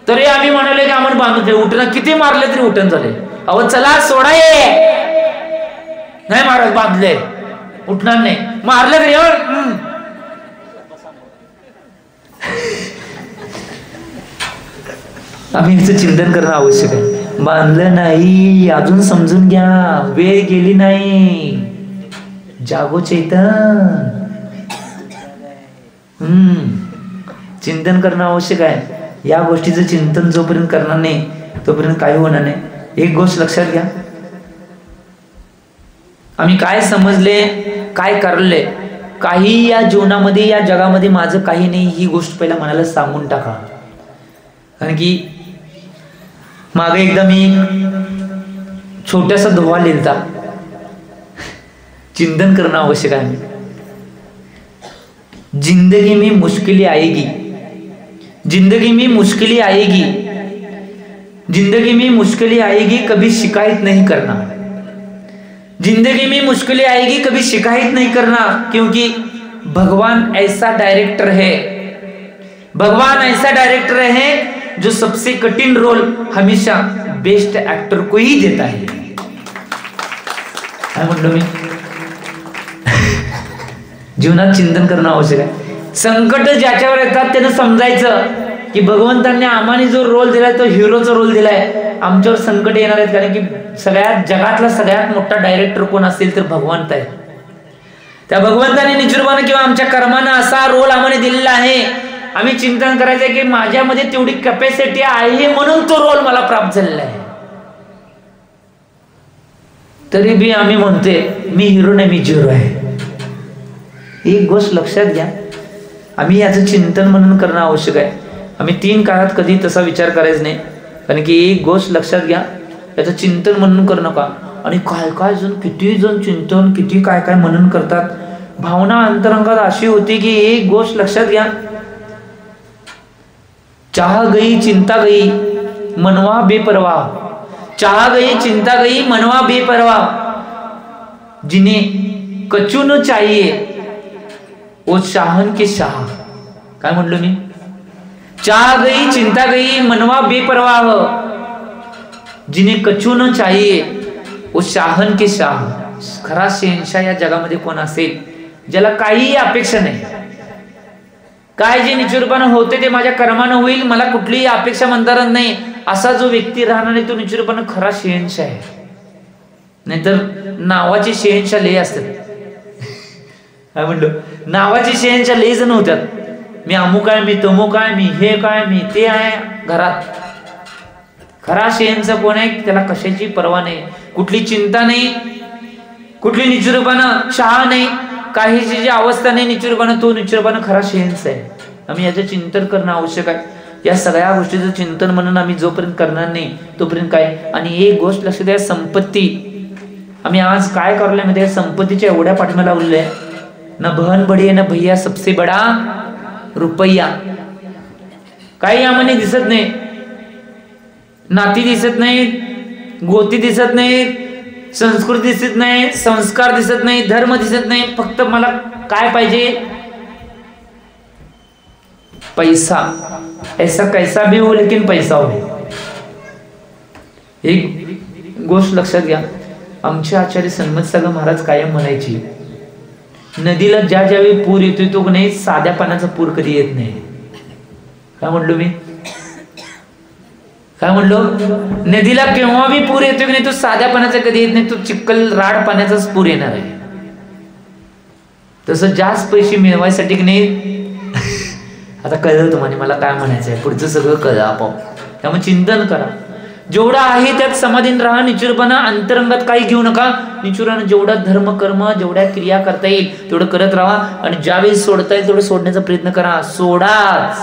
तरी आम्ही म्हणाले की आम्हाला बांधून उठणं, किती मारले तरी उठण झाले. अहो चला सोडा, ये नाही महाराज बांधले, उठणार नाही, मारले तरी आम्ही याचं चिंतन करणं आवश्यक आहे. बांधलं नाही अजून समजून घ्या, वेळ गेली नाही, जागो चैतन. चिंतन करणं आवश्यक आहे. या गोष्टीचं चिंतन जोपर्यंत करणार नाही तोपर्यंत काही होणार नाही. एक गोष्ट लक्षात घ्या, आम्ही काय समजले, काय करले, काही या जीवनामध्ये या जगामध्ये माझं काही नाही, ही गोष्ट पहिला मनाला सांगून टाका. कारण की मागे एकदा मी छोटासा दोहा लिहिलता, चिंतन करणं आवश्यक आहे. जिंदगी में मुश्किलें आएगी, जिंदगी में मुश्किलें आएगी, जिंदगी में मुश्किलें आएगी, कभी शिकायत नहीं करना. जिंदगी में मुश्किलें आएगी, कभी शिकायत नहीं करना, क्योंकि भगवान ऐसा डायरेक्टर है, भगवान ऐसा डायरेक्टर है जो सबसे कठिन रोल हमेशा बेस्ट एक्टर को ही देता है. काय म्हणलो मी, जीवनात चिंतन करणं आवश्यक आहे. संकट ज्याच्यावर येतात त्यानं समजायचं की भगवंतांनी आम्हाला जो रोल दिलाय तो हिरोचा रोल दिलाय, आमच्यावर संकट येणार आहेत. कारण की सगळ्यात जगातला सगळ्यात मोठा डायरेक्टर कोण असेल तर भगवंत आहे. त्या भगवंताने निश्चितपणे किंवा आमच्या कर्मानं असा रोल आम्हाला दिलेला आहे. आम्ही चिंतन करायचंय की माझ्यामध्ये तेवढी कॅपॅसिटी आहे म्हणून तो रोल मला प्राप्त झालेला आहे. तरी बी आम्ही म्हणतोय मी हिरो नाही, मी झिरो आहे. एक गोष्ट लक्षात घ्या, आम्ही याचं चिंतन म्हणून करणं आवश्यक आहे. आम्ही 3 काळात कधी तसा विचार करायचा नाही. कारण की एक गोष्ट लक्षात घ्या, याचं चिंतन म्हणून करू नका. आणि काय काय जण किती जण चिंतन किती काय काय म्हणून करतात. भावना अंतरंगात अशी होती की एक गोष्ट लक्षात घ्या, चाह गई चिंता गई मनवा बेपरवाह, चाह गई चिंता गई मनवा बेपरवाह, जिन्हें कछु न चाहिए वो शाहन के शाह. काय म्हणलो मी, चाह गई चिंता गई मनवा बेपरवाह, जिन्हें कछु न चाहिए वो शाहन के शाह. खरा शहनशाह या जगामध्ये कोण असेल ज्याला काही अपेक्षा नाही, काय जे निश्चितपणे होते ते माझ्या कर्मानं होईल, मला कुठलीही अपेक्षा मंदार नाही, असा जो व्यक्ती राहणार नाही तो निश्चितपणे खरा शहनशाह आहे. नाहीतर नावाचे शहनशाह लय असतात. काय म्हणलो, नावाचे शहनशाह लय जण होत्यात. मी अमुक आहे, मी तमुक आहे, मी हे काय, मी ते आहे घरात. खरा शहनशाह कोण आहे, त्याला कशाची पर्वा नाही, कुठली चिंता नाही, कुठली निश्चितपणे शहा नाही, काहीची जी अवस्था नाही निश्चितपणे, तो निश्चितपणे खरा शहनशाह आहे. आम्ही याचं चिंतन करणं आवश्यक आहे. या सगळ्या गोष्टीचं चिंतन म्हणून आम्ही जोपर्यंत करणार नाही तोपर्यंत काय. आणि एक गोष्ट लक्षात द्या, संपत्ती आम्ही आज काय करलोय म्हणजे संपत्तीच्या एवढ्या पाठीमागे लावलेल्या ना बहन बडी ना भैया सबसे बडा रुपया. काही आम्हाला दिसत नाही, नाती दिसत नाही, गोती दिसत नाही, संस्कृती दिसत नाही, संस्कार दिसत नाही, धर्म दिसत नाही. फक्त मला काय पाहिजे? पैसा. ऐसा कैसा भी हो लेकिन पैसा हो. एक गोष्ट लक्षात घ्या, आमचे आचार्य सन्मत सागर महाराज कायम म्हणायची, नदीला ज्या ज्यावेळी पूर येतोय तो नाही साध्या पाण्याचा पूर कधी येत नाही. काय म्हणलो मी? काय म्हणलो? नदीला केव्हा बी पूर येतोय की नाही तो साध्या पाण्याचा कधी येत नाही, तो चिखल राड पाण्याचाच पूर येणार आहे. तसं जास्त पैसे मिळवायसाठी की नाही आता कळलं तुम्हाला मला काय म्हणायचं आहे, पुढचं सगळं कळलं आपोआप. त्यामुळे चिंतन करा, जेवढा आहे त्यात समाधीन राहा, निचूरपणा अंतरंगात काही घेऊ नका. निचूरानं जेवढा धर्म कर्म जेवढ्या क्रिया करता येईल तेवढं करत राहा, आणि ज्यावेळी सोडता येईल तेवढं सोडण्याचा प्रयत्न करा. सोडाच,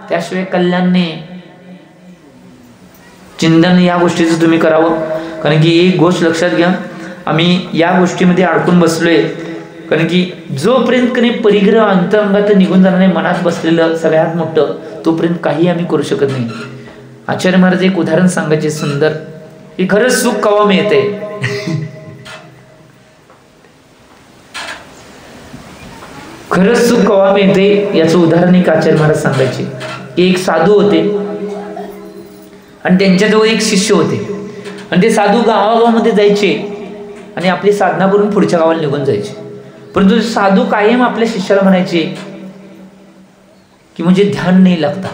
त्याशिवाय कल्याण नाही. चिंतन या गोष्टीचं तुम्ही करावं. कारण की एक गोष्ट लक्षात घ्या, आम्ही या गोष्टीमध्ये अडकून बसलोय. कारण की जोपर्यंत कधी परिग्रह अंतरंगात निघून जाणार नाही, मनात बसलेलं सगळ्यात मोठं, तोपर्यंत काही आम्ही करू शकत नाही. आचार्य महाराज एक उदाहरण सांगायचे सुंदर, की खरंच सुख कवा मिळते. खरंच सुख कवा मिळते याचं उदाहरण एक आचार्य महाराज सांगायचे. एक साधू होते आणि त्यांच्याजवळ एक शिष्य होते, आणि ते साधू गावागावामध्ये जायचे आणि आपली साधना करून पुढच्या गावाला निघून जायचे. परंतु साधू कायम आपल्या शिष्याला म्हणायचे की म्हणजे ध्यान नाही लागता.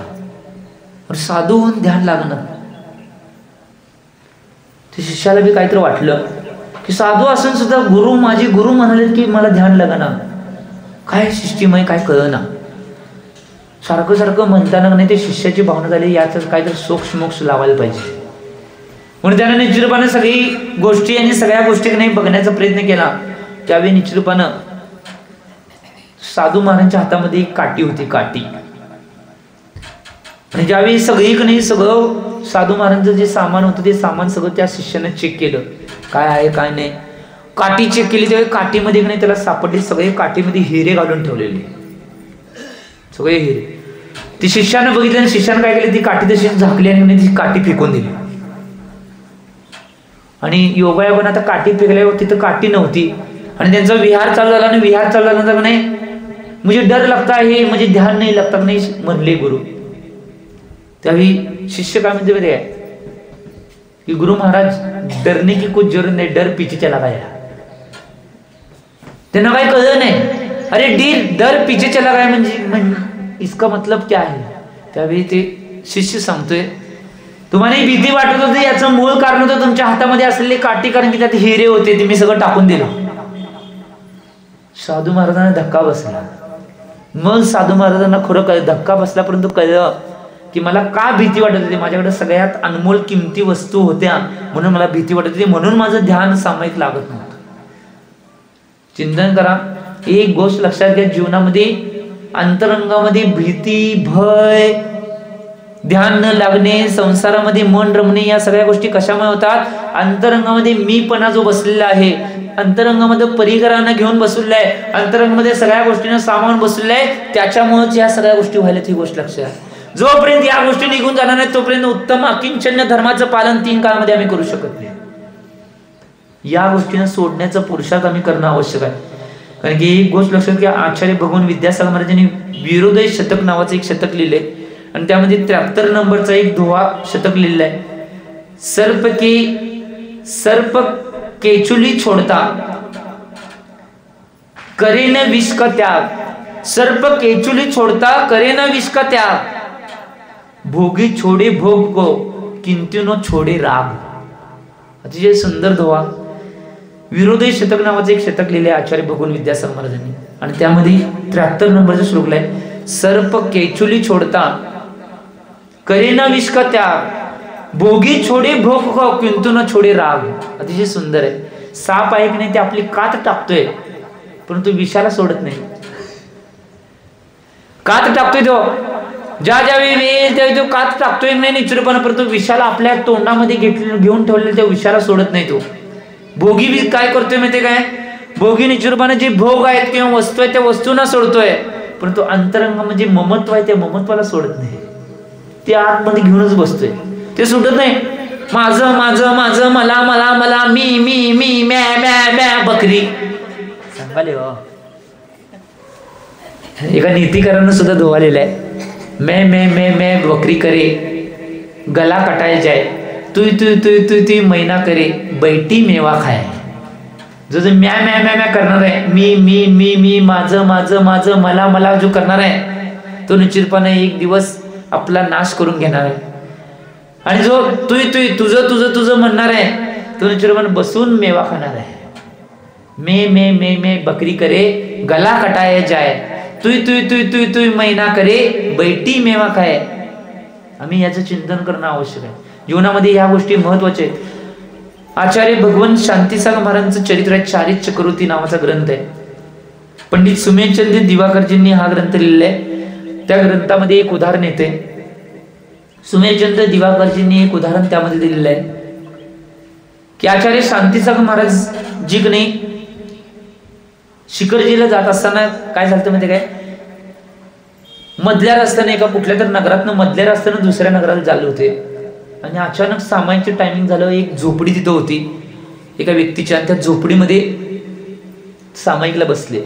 साधू होऊन ध्यान लागणार. ते शिष्याला बी काहीतरी वाटलं की साधू असून सुद्धा गुरु माझे गुरु म्हणाले की मला ध्यान लागणार, काय सिस्टीम आहे काय कळना. सारखं सारखं म्हणताना नाही ते शिष्याची भावना झाली याच काहीतरी सोक्ष मोक्ष लावायला पाहिजे. म्हणून त्याने निश्चितपणे सगळी गोष्टी आणि सगळ्या गोष्टी नाही बघण्याचा प्रयत्न केला. त्यावेळी निश्चितपणे साधू महाराजांच्या हातामध्ये एक काठी होती, काठी. आणि ज्यावेळी सगळीकडे सगळं साधू महाराजांचं जे सामान होतं ते सामान सगळं त्या शिष्याने चेक केलं, काय आहे काय नाही. काठी चेक केली त्यावेळी काठीमध्ये नाही त्याला सापडले सगळे काठीमध्ये हिरे घालून ठेवलेले, सगळे हिरे. ती शिष्यानं बघितलं आणि शिष्यानं काय केलं, ती काठी तशी झाकली आणि ती काठी फेकून दिली. आणि योगायोगानं आता काठी फेकल्यावर तिथं काठी नव्हती, आणि त्यांचा विहार चालू झाला. आणि विहार चालू झाल्यानंतर नाही मुझे डर लगता है, मुझे ध्यान नहीं लगता नाही म्हणले गुरु. त्यावेळी शिष्य काय म्हणते माहिती आहे की गुरु महाराज डरने की कुछ जरूरत नहीं, डर पीछे चला गया. त्यांना काही कळलं नाही, अरे डर पीछे चला गया म्हणजे इसका मतलब क्या है. त्यावेळी ते शिष्य सांगतोय तुम्हाला भीती वाटत होती याचं मूळ कारण होतं तुमच्या हातामध्ये असलेले काठी, कारण की त्यात हिरे होते, ते मी सगळं टाकून दिलं. साधू महाराजांना धक्का बसला. मग साधू महाराजांना खरं कळलं, धक्का बसला परंतु कळलं की मला का भीती वाटत होती. माझ्याकडे सगळ्यात अनमोल किमती वस्तू होत्या म्हणून मला भीती वाटत होती, म्हणून माझं ध्यान सामायिक लागत नव्हतं. चिंतन करा. एक गोष्ट लक्षात घ्या, जीवनामध्ये अंतरंगामध्ये भीती, भय, ध्यान न लागणे, संसारामध्ये मन रमणे, या सगळ्या गोष्टी कशामुळे होतात. अंतरंगामध्ये मीपणा जो बसलेला आहे, अंतरंगामध्ये परिकरांना घेऊन बसलेला आहे, अंतरंगामध्ये सगळ्या गोष्टींना सामावून बसलेला आहे, त्याच्यामुळेच या सगळ्या गोष्टी व्हायला. ही गोष्ट लक्षात. जोपर्यंत या गोष्टी निघून जाणार नाही तोपर्यंत उत्तम अकिंचन्य धर्माचं पालन 3 काळामध्ये आम्ही करू शकत नाही. या गोष्टींना सोडण्याचा पुरुषार्थ आम्ही करणं आवश्यक आहे. कारण की एक गोष्ट लक्षात घ्या, आचार्य भगवान विद्यासागर महाराजांनी विरोधय शतक नावाचं एक शतक लिहिले, आणि त्यामध्ये 73 नंबरचा एक दोहा शतक लिहिलेला आहे. सर्प केचुली छोड़ता करे न विष का त्याग. सर्प केचुली छोड़ता करे न विष का त्याग, भोगी छोड़े भोग को किंतु न छोड़े राग. अतिशय सुंदर दोहा. विरोधय शतक नावाचं एक शतक लिहिले आचार्य भगवान विद्यासागर महाराजांनी, आणि त्यामध्ये 73 नंबरचा श्लोक आहे, सर्प केचुली छोड़ता करे न विष का त्याग, भोगी छोड़े भोग को किंतु न छोड़े राग. अतिशय सुंदर आहे. साप आहे की नाही ते आपली कात टाकतोय परंतु विषाला सोडत नाही. कात टाकतोय तो, ज्या ज्यावेळी वेळ त्यावेळी तो कात टाकतोय नाही निचूरपणा, परंतु विषाला आपल्या तोंडामध्ये घेऊन ठेवलेलं त्या विषाला सोडत नाही तो. भोगी बी काय करतोय माहिती काय, भोगी निश्चितपणे जे भोग आहेत किंवा वस्तू आहेत त्या वस्तूंना सोडतोय, परंतु अंतरंग म्हणजे ममत्व आहे त्या ममत्वाला सोडत नाही. ते आतमध्ये घेऊनच बसतोय, ते सुटत नाही. माझं माझं माझं, मला मला मला, मी मी मी, म्या म्या म्या, बकरी सांगाले हो. एका नीतिकारानं सुद्धा धोवालेलं आहे, मैं बकरी करे, गला कटाय जाय, तू मैना करे, बैठी मेवा खाय. जो जो म्या म्या म्या म्या करणार आहे, मी मी मी मी, माझं माझं माझं, मला मला जो करणार आहे, तो निश्चितपणे एक दिवस आपला नाश करून घेणार आहे. आणि जो तुझं तुझं तुझं म्हणणार आहे, तो निश्चितपणे बसून मेवा खाणार आहे. मैं बकरी करे, गला कटाया जाय, तू मैना करे, बैठी मेवा खाय. आम्ही याचं चिंतन करणं आवश्यक आहे. जीवनामध्ये ह्या गोष्टी महत्वाच्या आहेत. आचार्य भगवंत शांतीसागर महाराजांचं चरित्र आहे, चारित्र चक्रवर्ती नावाचा ग्रंथ आहे. पंडित सुमेधचंद्र दिवाकरजींनी हा ग्रंथ लिहिलेला आहे. त्या ग्रंथामध्ये एक उदाहरण येते. सुमेधचंद्र दिवाकरजींनी एक उदाहरण त्यामध्ये दिलेलं आहे की आचार्य शांतीसागर महाराज जी की नाही शिखरजीला जात असताना काय झालं माहिती काय, मधल्या रस्त्याने एका कुठल्या तर नगरातनं मधल्या रस्त्यानं दुसऱ्या नगराला चालले होते आणि अचानक सामायिकचं टायमिंग झालं. एक झोपडी तिथं होती एका व्यक्तीची आणि त्या झोपडीमध्ये सामायिकला बसले.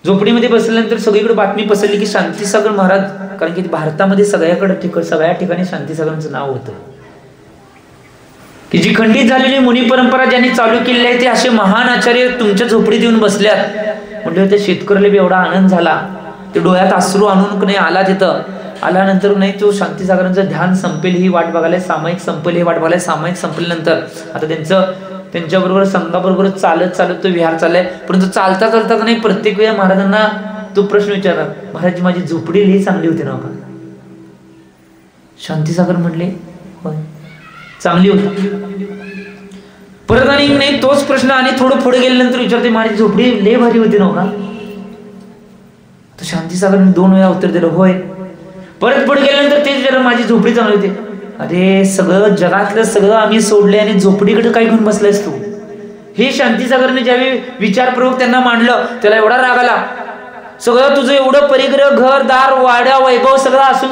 झोपडीमध्ये बसल्यानंतर सगळीकडे बातमी पसरली की शांतीसागर महाराज, कारण की भारतामध्ये सगळ्या ठिकाणी शांतीसागरांचं नाव होतं की जी खंडित झालेली मुनी परंपरा ज्यांनी चालू केलेली आहे ते असे महान आचार्य तुमच्या झोपडीत येऊन बसल्यात म्हटलं. त्या शेतकऱ्याला बी एवढा आनंद झाला, ते डोळ्यात अश्रू आणून नाही आला. तिथं आल्यानंतर नाही तो शांतीसागरांचं ध्यान संपेल ही वाट बघायला, सामायिक संपेल ही वाट बघायला. सामायिक संपल्यानंतर आता त्यांच्याबरोबर संघाबरोबर चालत चालत तो विहार चाललाय. परंतु चालता चालता नाही प्रत्येक वेळा महाराजांना तो प्रश्न विचारला, महाराज माझी झोपडी लई चांगली होती ना का? शांतीसागर म्हणले होय चांगली होती. परत आणि नाही तोच प्रश्न आणि थोडं पुढे गेल्यानंतर विचारते, माझी झोपडी लई भारी होती ना का? तर शांतीसागरने 2 वेळा उत्तर दिलं होय. परत पुढे गेल्यानंतर तेच विचारलं, माझी झोपडी चांगली होती. अरे सगळं जगातलं सगळं आम्ही सोडले आणि झोपडीकडे काय घेऊन बसलायस तू? हे शांतीसागरने ज्यावेळी विचारपूर्वक त्यांना मांडलं त्याला एवढा राग आला. सगळं तुझं एवढं परिग्रह, घर दार वाड्या वैभव सगळं असून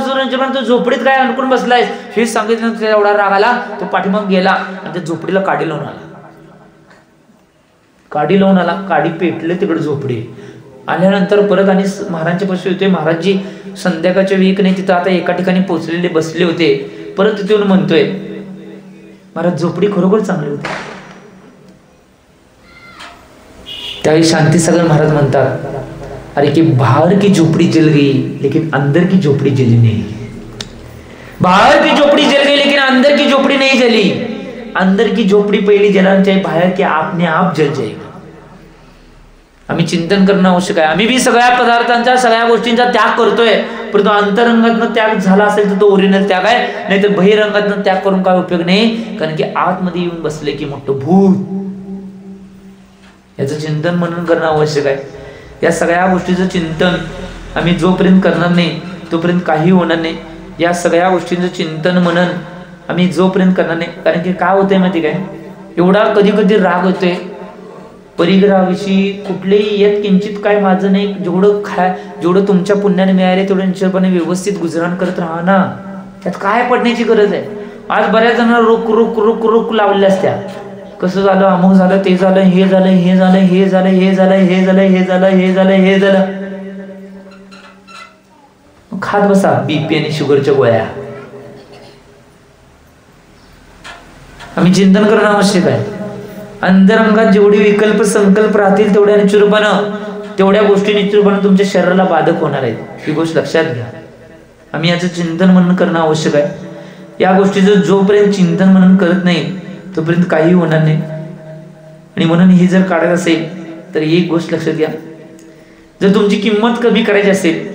तू झोपडीत काय अडकून बसलायस हे सांगितलं. त्याला एवढा राग आला, तो पाठीमाग गेला आणि त्या झोपडीला काडी लावून आला. काडी पेटले तिकडे झोपडी. आल्यानंतर परत आणि महाराजांच्या पाशी होते. महाराजजी संध्याकाळच्या वेळी नाही तिथं आता एका ठिकाणी पोहोचलेले बसले होते. परत तिथे येऊन म्हणतोय, महाराज झोपडी खरोखर चांगली होती. त्यावेळी शांतीसागर महाराज म्हणतात, अरे कि बाहर की झोपड़ी जल गई लेकिन अंदर की झोपड़ी जली नहीं. बाहर की झोपड़ी जल गई लेकिन अंदर की झोपड़ी नहीं जली. अंदर की झोपड़ी पहली जलानी चाहिए, बाहर की आपने आप जल जाएगी. आम्ही चिंतन करणं आवश्यक आहे. आम्ही बी सगळ्या पदार्थांचा सगळ्या गोष्टींचा त्याग करतोय, परंतु अंतरंगातनं त्याग झाला असेल तर तो ओरिजिनल त्याग आहे, नाहीतर बहिरंगातनं त्याग करून काय उपयोग नाही. कारण की आतमध्ये येऊन बसले की मोठं भूत. याचं चिंतन मनन करणं आवश्यक आहे. या सगळ्या गोष्टीचं चिंतन आम्ही जोपर्यंत करणार नाही तोपर्यंत काही होणार नाही. या सगळ्या गोष्टींचं चिंतन मनन आम्ही जोपर्यंत करणार नाही. कारण की काय होतंय माहिती काय, एवढा कधी कधी राग होतोय परिग्रहाविषयी, कुठलेही येत किंचित काय माझं नाही, जेवढं तुमच्या पुण्याने मिळाले तेवढं निश्चितपणे व्यवस्थित गुजराण करत राहा ना. त्यात काय पडण्याची गरज आहे. आज बऱ्याच जणांना रुक रुक रुक रुक लावलेल्या असत्या. कसं झालं, अमुक झालं, ते झालं, हे झालं, हे झालं, हे झालं, हे झालं, हे झालं, हे झालं, हे झालं, हे झालं, खात बसा बीपी आणि शुगरच्या गोळ्या. आम्ही चिंतन करणं आवश्यक आहे. अंतरंगात जेवढी विकल्प संकल्प राहतील तेवढ्या निश्चितपणे तेवढ्या गोष्टी निश्चितपणे तुमच्या शरीराला बाधक होणार आहेत. ही गोष्ट लक्षात घ्या. आम्ही याचं चिंतन मनन करणं आवश्यक आहे. या गोष्टीचं जोपर्यंत चिंतन मनन करत नाही तोपर्यंत काही होणार नाही. आणि म्हणून ही जर काढत असेल तर एक गोष्ट लक्षात घ्या, जर तुमची किंमत कमी करायची असेल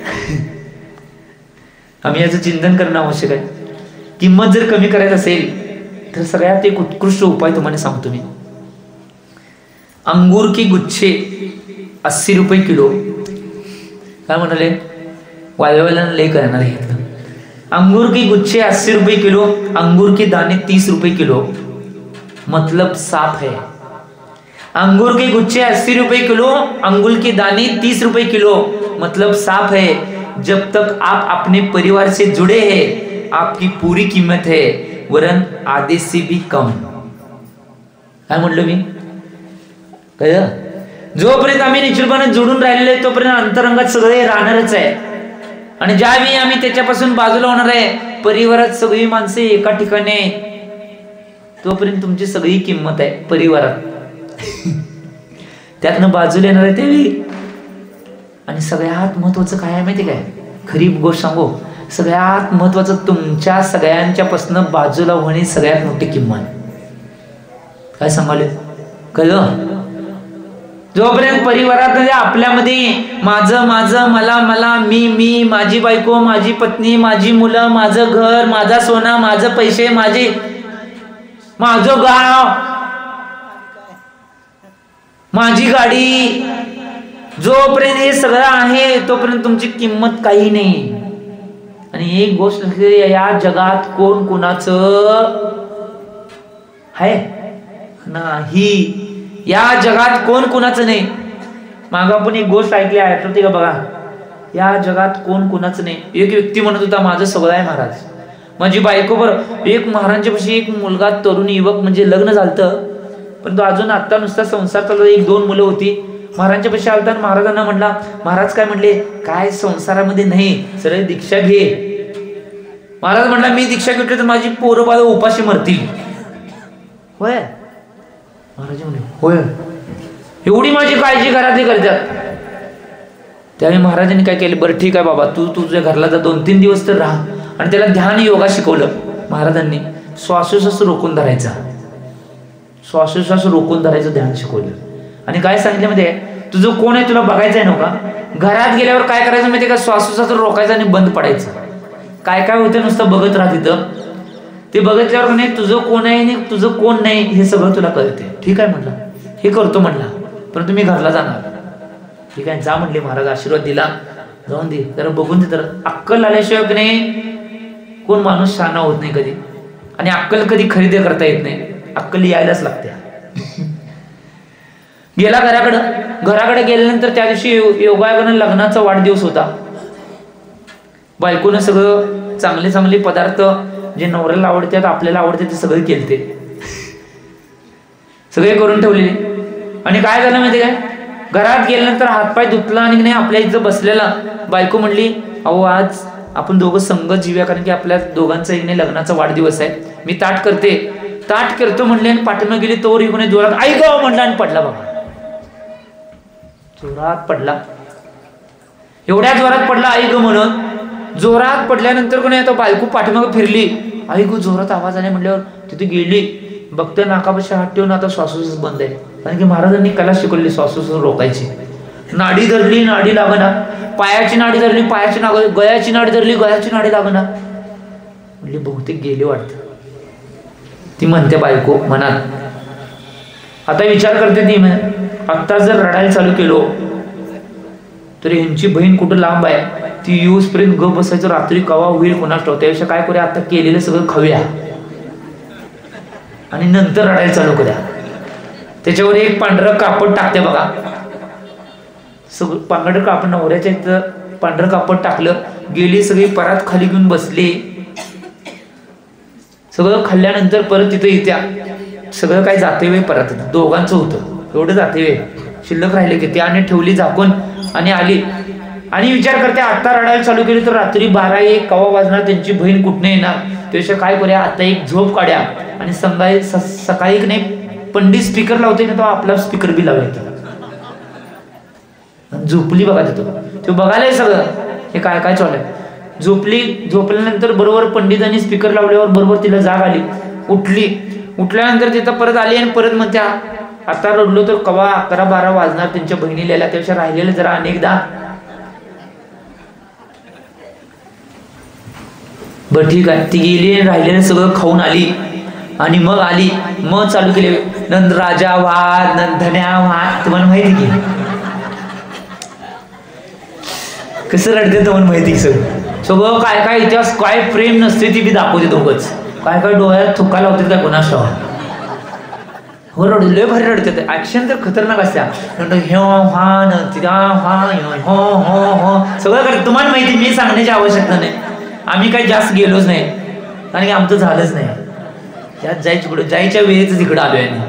आम्ही याचं चिंतन करणं आवश्यक आहे. किंमत जर कमी करायची असेल तर सगळ्यात एक उत्कृष्ट उपाय तुम्हाला सांगतो मी. अंगूर की गुच्छे 80 रुपये किलो. काय म्हणाले, वायवाल्यांना लय करणार आहे. अंगूर की गुच्छे 80 रुपये किलो, अंगूर के दाने 30 रुपये किलो. मतलब साफ है। अंगूर के गुच्छे 80 रुपए किलो, अंगुल के दाने 30 रुपए किलो, मतलब साफ है। जब तक आप अपने परिवार से जुड़े हैं आपकी पूरी कीमत है, वरन आधे से भी कम। काय म्हणलो मी? कळलं? जोपर्यंत आम्ही निश्चितपणे जोडून राहिलेलो आहे तोपर्यंत अंतरंगात सगळे राहणारच आहे, आणि ज्यावेळी आम्ही त्याच्यापासून बाजूला होणार आहे, परिवारात सगळी माणसे एका ठिकाणी आहेत, तोपर्यंत तुमची सगळी किंमत आहे परिवारात. त्यातनं बाजूला येणार आहे त्यावेळी. आणि सगळ्यात महत्वाचं काय आहे माहिती काय? खरी गोष्ट सांगू, सगळ्यात महत्वाचं तुमच्या सगळ्यांच्यापासून बाजूला होणे सगळ्यात मोठी किंमत. काय सांगाले? कळलं? जोपर्यंत परिवारात आपल्यामध्ये माझं माझं, मला मला, मी मी, माझी बायको, माझी पत्नी, माझी मुलं, माझं घर, माझा सोना, माझं पैसे, माझं गाव, माझी गाडी, जोपर्यंत हे सगळं आहे तोपर्यंत तुमची किंमत काही नाही. आणि एक गोष्ट, या जगात कोण कुणाचं आहे नाही. या जगात कोण कुणाचं नाही. माग आपण एक गोष्ट ऐकली आहे, आठवते का बघा? या जगात कोण कुणाचं नाही. एक व्यक्ती म्हणत होता माझं सगळं आहे महाराज, माझी बायको. बरं, एक महाराजांच्या पाशी एक मुलगा, तरुण युवक, म्हणजे लग्न झालं पण तो अजून आता नुसता संसार चालू, 1-2 मुलं होती. महाराजांच्या पाशी आलता आणि महाराजांना म्हणला, महाराज काय म्हणले, काय संसारामध्ये नाही, सरळ दीक्षा घे. महाराज म्हणला, मी दीक्षा घेतली तर माझी पोरं बाळ उपाशी मरतील. होय? महाराज म्हणले, होय, एवढी माझी काळजी घरातली करतात. त्यावेळी महाराजांनी काय केलं, बरं ठीक आहे बाबा, तू तुझ्या घरला जा, 2-3 दिवस तर राहा. आणि त्याला ध्यान योगा शिकवलं महाराजांनी. श्वासोश्वास रोखून धरायचा, श्वासोश्वास रोखून धरायचं ध्यान शिकवलं. आणि काय सांगितलं माहिती आहे, तुझं कोण आहे तुला बघायचं आहे नव्हता. घरात गेल्यावर काय करायचं माहिती आहे का, श्वासोश्वास रोखायचं आणि बंद पडायचं. काय काय होतं नुसतं बघत राहा तिथं. ते बघितल्यावर नाही तुझं कोण आहे आणि तुझं कोण नाही हे सगळं तुला कळते. ठीक आहे म्हटलं, हे करतो म्हटला, परंतु मी घरला जाणार. ठीक आहे, जा म्हटले महाराज, आशीर्वाद दिला, जाऊन दे, जरा बघून दे. तर अक्कल आल्याशिवाय की नाही कोण माणूस शहाणा होत नाही कधी. आणि अक्कल कधी खरेदी करता येत नाही, अक्कल यायलाच लागते. गेला घराकडे गेल्यानंतर त्या दिवशी योगायोगानं लग्नाचा वाढदिवस होता. बायकोनं सगळं चांगले चांगले पदार्थ जे नवऱ्याला आवडतात, आपल्याला आवडते, ते सगळे केलते, सगळे करून ठेवलेले. आणि काय झालं माहिती काय, घरात गेल्यानंतर हातपाय धुतला आणि नाही आपल्या इथं बसलेला बायको म्हणली, अहो आज आपण दोघं संग जीव्या, कारण की आपल्या दोघांचा एक नाही लग्नाचा वाढदिवस आहे, मी ताट करतो म्हणले. आणि पाठीमागे गेली, तोवर इकडे जोरात आई गाव म्हणला आणि पडला. बघा, जोरात पडला, एवढ्या जोरात पडला आई ग म्हणून. जोरात पडल्यानंतर कोणी आता बायको पाठीमागे फिरली, आई गो जोरात आवाज आला म्हटल्यावर तिथे गेली, बघते नाकापाशी हात ठेवून आता श्वासोश्वास बंद आहे. कारण की महाराजांनी कला शिकवली श्वासोश्वास रोखायची. नाडी धरली, नाडी लागना, पायाची नाडी धरली, पायाची गळ्याची नाडी धरली, गळ्याची नाडी लागना. म्हणजे बहुतेक गेली वाटतं, ती म्हणते बायको मनात. आता विचार करते ती, आत्ता जर रडायला चालू केलो तर ह्यांची बहीण कुठं लांब आहे, ती येऊसपर्यंत ग बसायचं, रात्री कवा होईल कोणास ठाऊक. त्यापेक्षा काय करूया, आता केलेलं सगळं खाऊया आणि नंतर रडायला चालू करूया. त्याच्यावर एक पांढरं कापड टाकते बघा, सगळं पांढरं कापड, नवऱ्याच्या इथं पांढरं कापड टाकलं, गेली सगळी परात खाली घेऊन बसली. सगळं खाल्ल्यानंतर परत तिथं येत्या, सगळं काय जाते वे परत, दोघांचं होतं एवढं जाते वे, शिल्लक राहिले की त्याने ठेवली झाकून आणि आली. आणि विचार करते, आता रडायला चालू केली तर रात्री 12-1 कवा वाजणार, त्यांची बहीण कुठने येणार. त्यापेक्षा काय करूया, आता एक झोप काढ्या आणि सकाळी नाही पंडित स्पीकर लावते ना, तो आपला स्पीकर बी लावायचा. झोपली बघा तिथं, ते बघायला सगळं हे काय काय चालू आहे. झोपल्यानंतर बरोबर पंडितांनी स्पीकर लावल्यावर बरोबर तिला जाग आली, उठल्यानंतर तिथं परत आली आणि परत म्हणते, आता रडलो तर कवा 11-12 वाजणार त्यांच्या बहिणीला यायला, त्यापेक्षा राहिलेलं जरा अनेकदा. बरं ठीक आहे, ती गेली, राहिलेलं सगळं खाऊन आली आणि मग चालू केले नंद राजा वाद, नंदन्या वाद. तुम्हाला माहिती की कसं रडते, तुम्हाला माहिती सगळं काय काय इतिहास, काय प्रेम नसते ती बी दाखवते दोघंच, काय काय डोळ्यात थुका लावते काय कोणास ठाऊक. हो रडू लय भारी रडते ऍक्शन तर खतरनाक असत्या ह्यो हा तिला हा हो हो हो सगळं करत. तुम्हाला माहिती मी सांगण्याची आवश्यकता नाही, आम्ही काही जास्त गेलोच नाही कारण की आमचं झालंच नाही. त्यात जायच्या वेळेच तिकडं आलोय आणि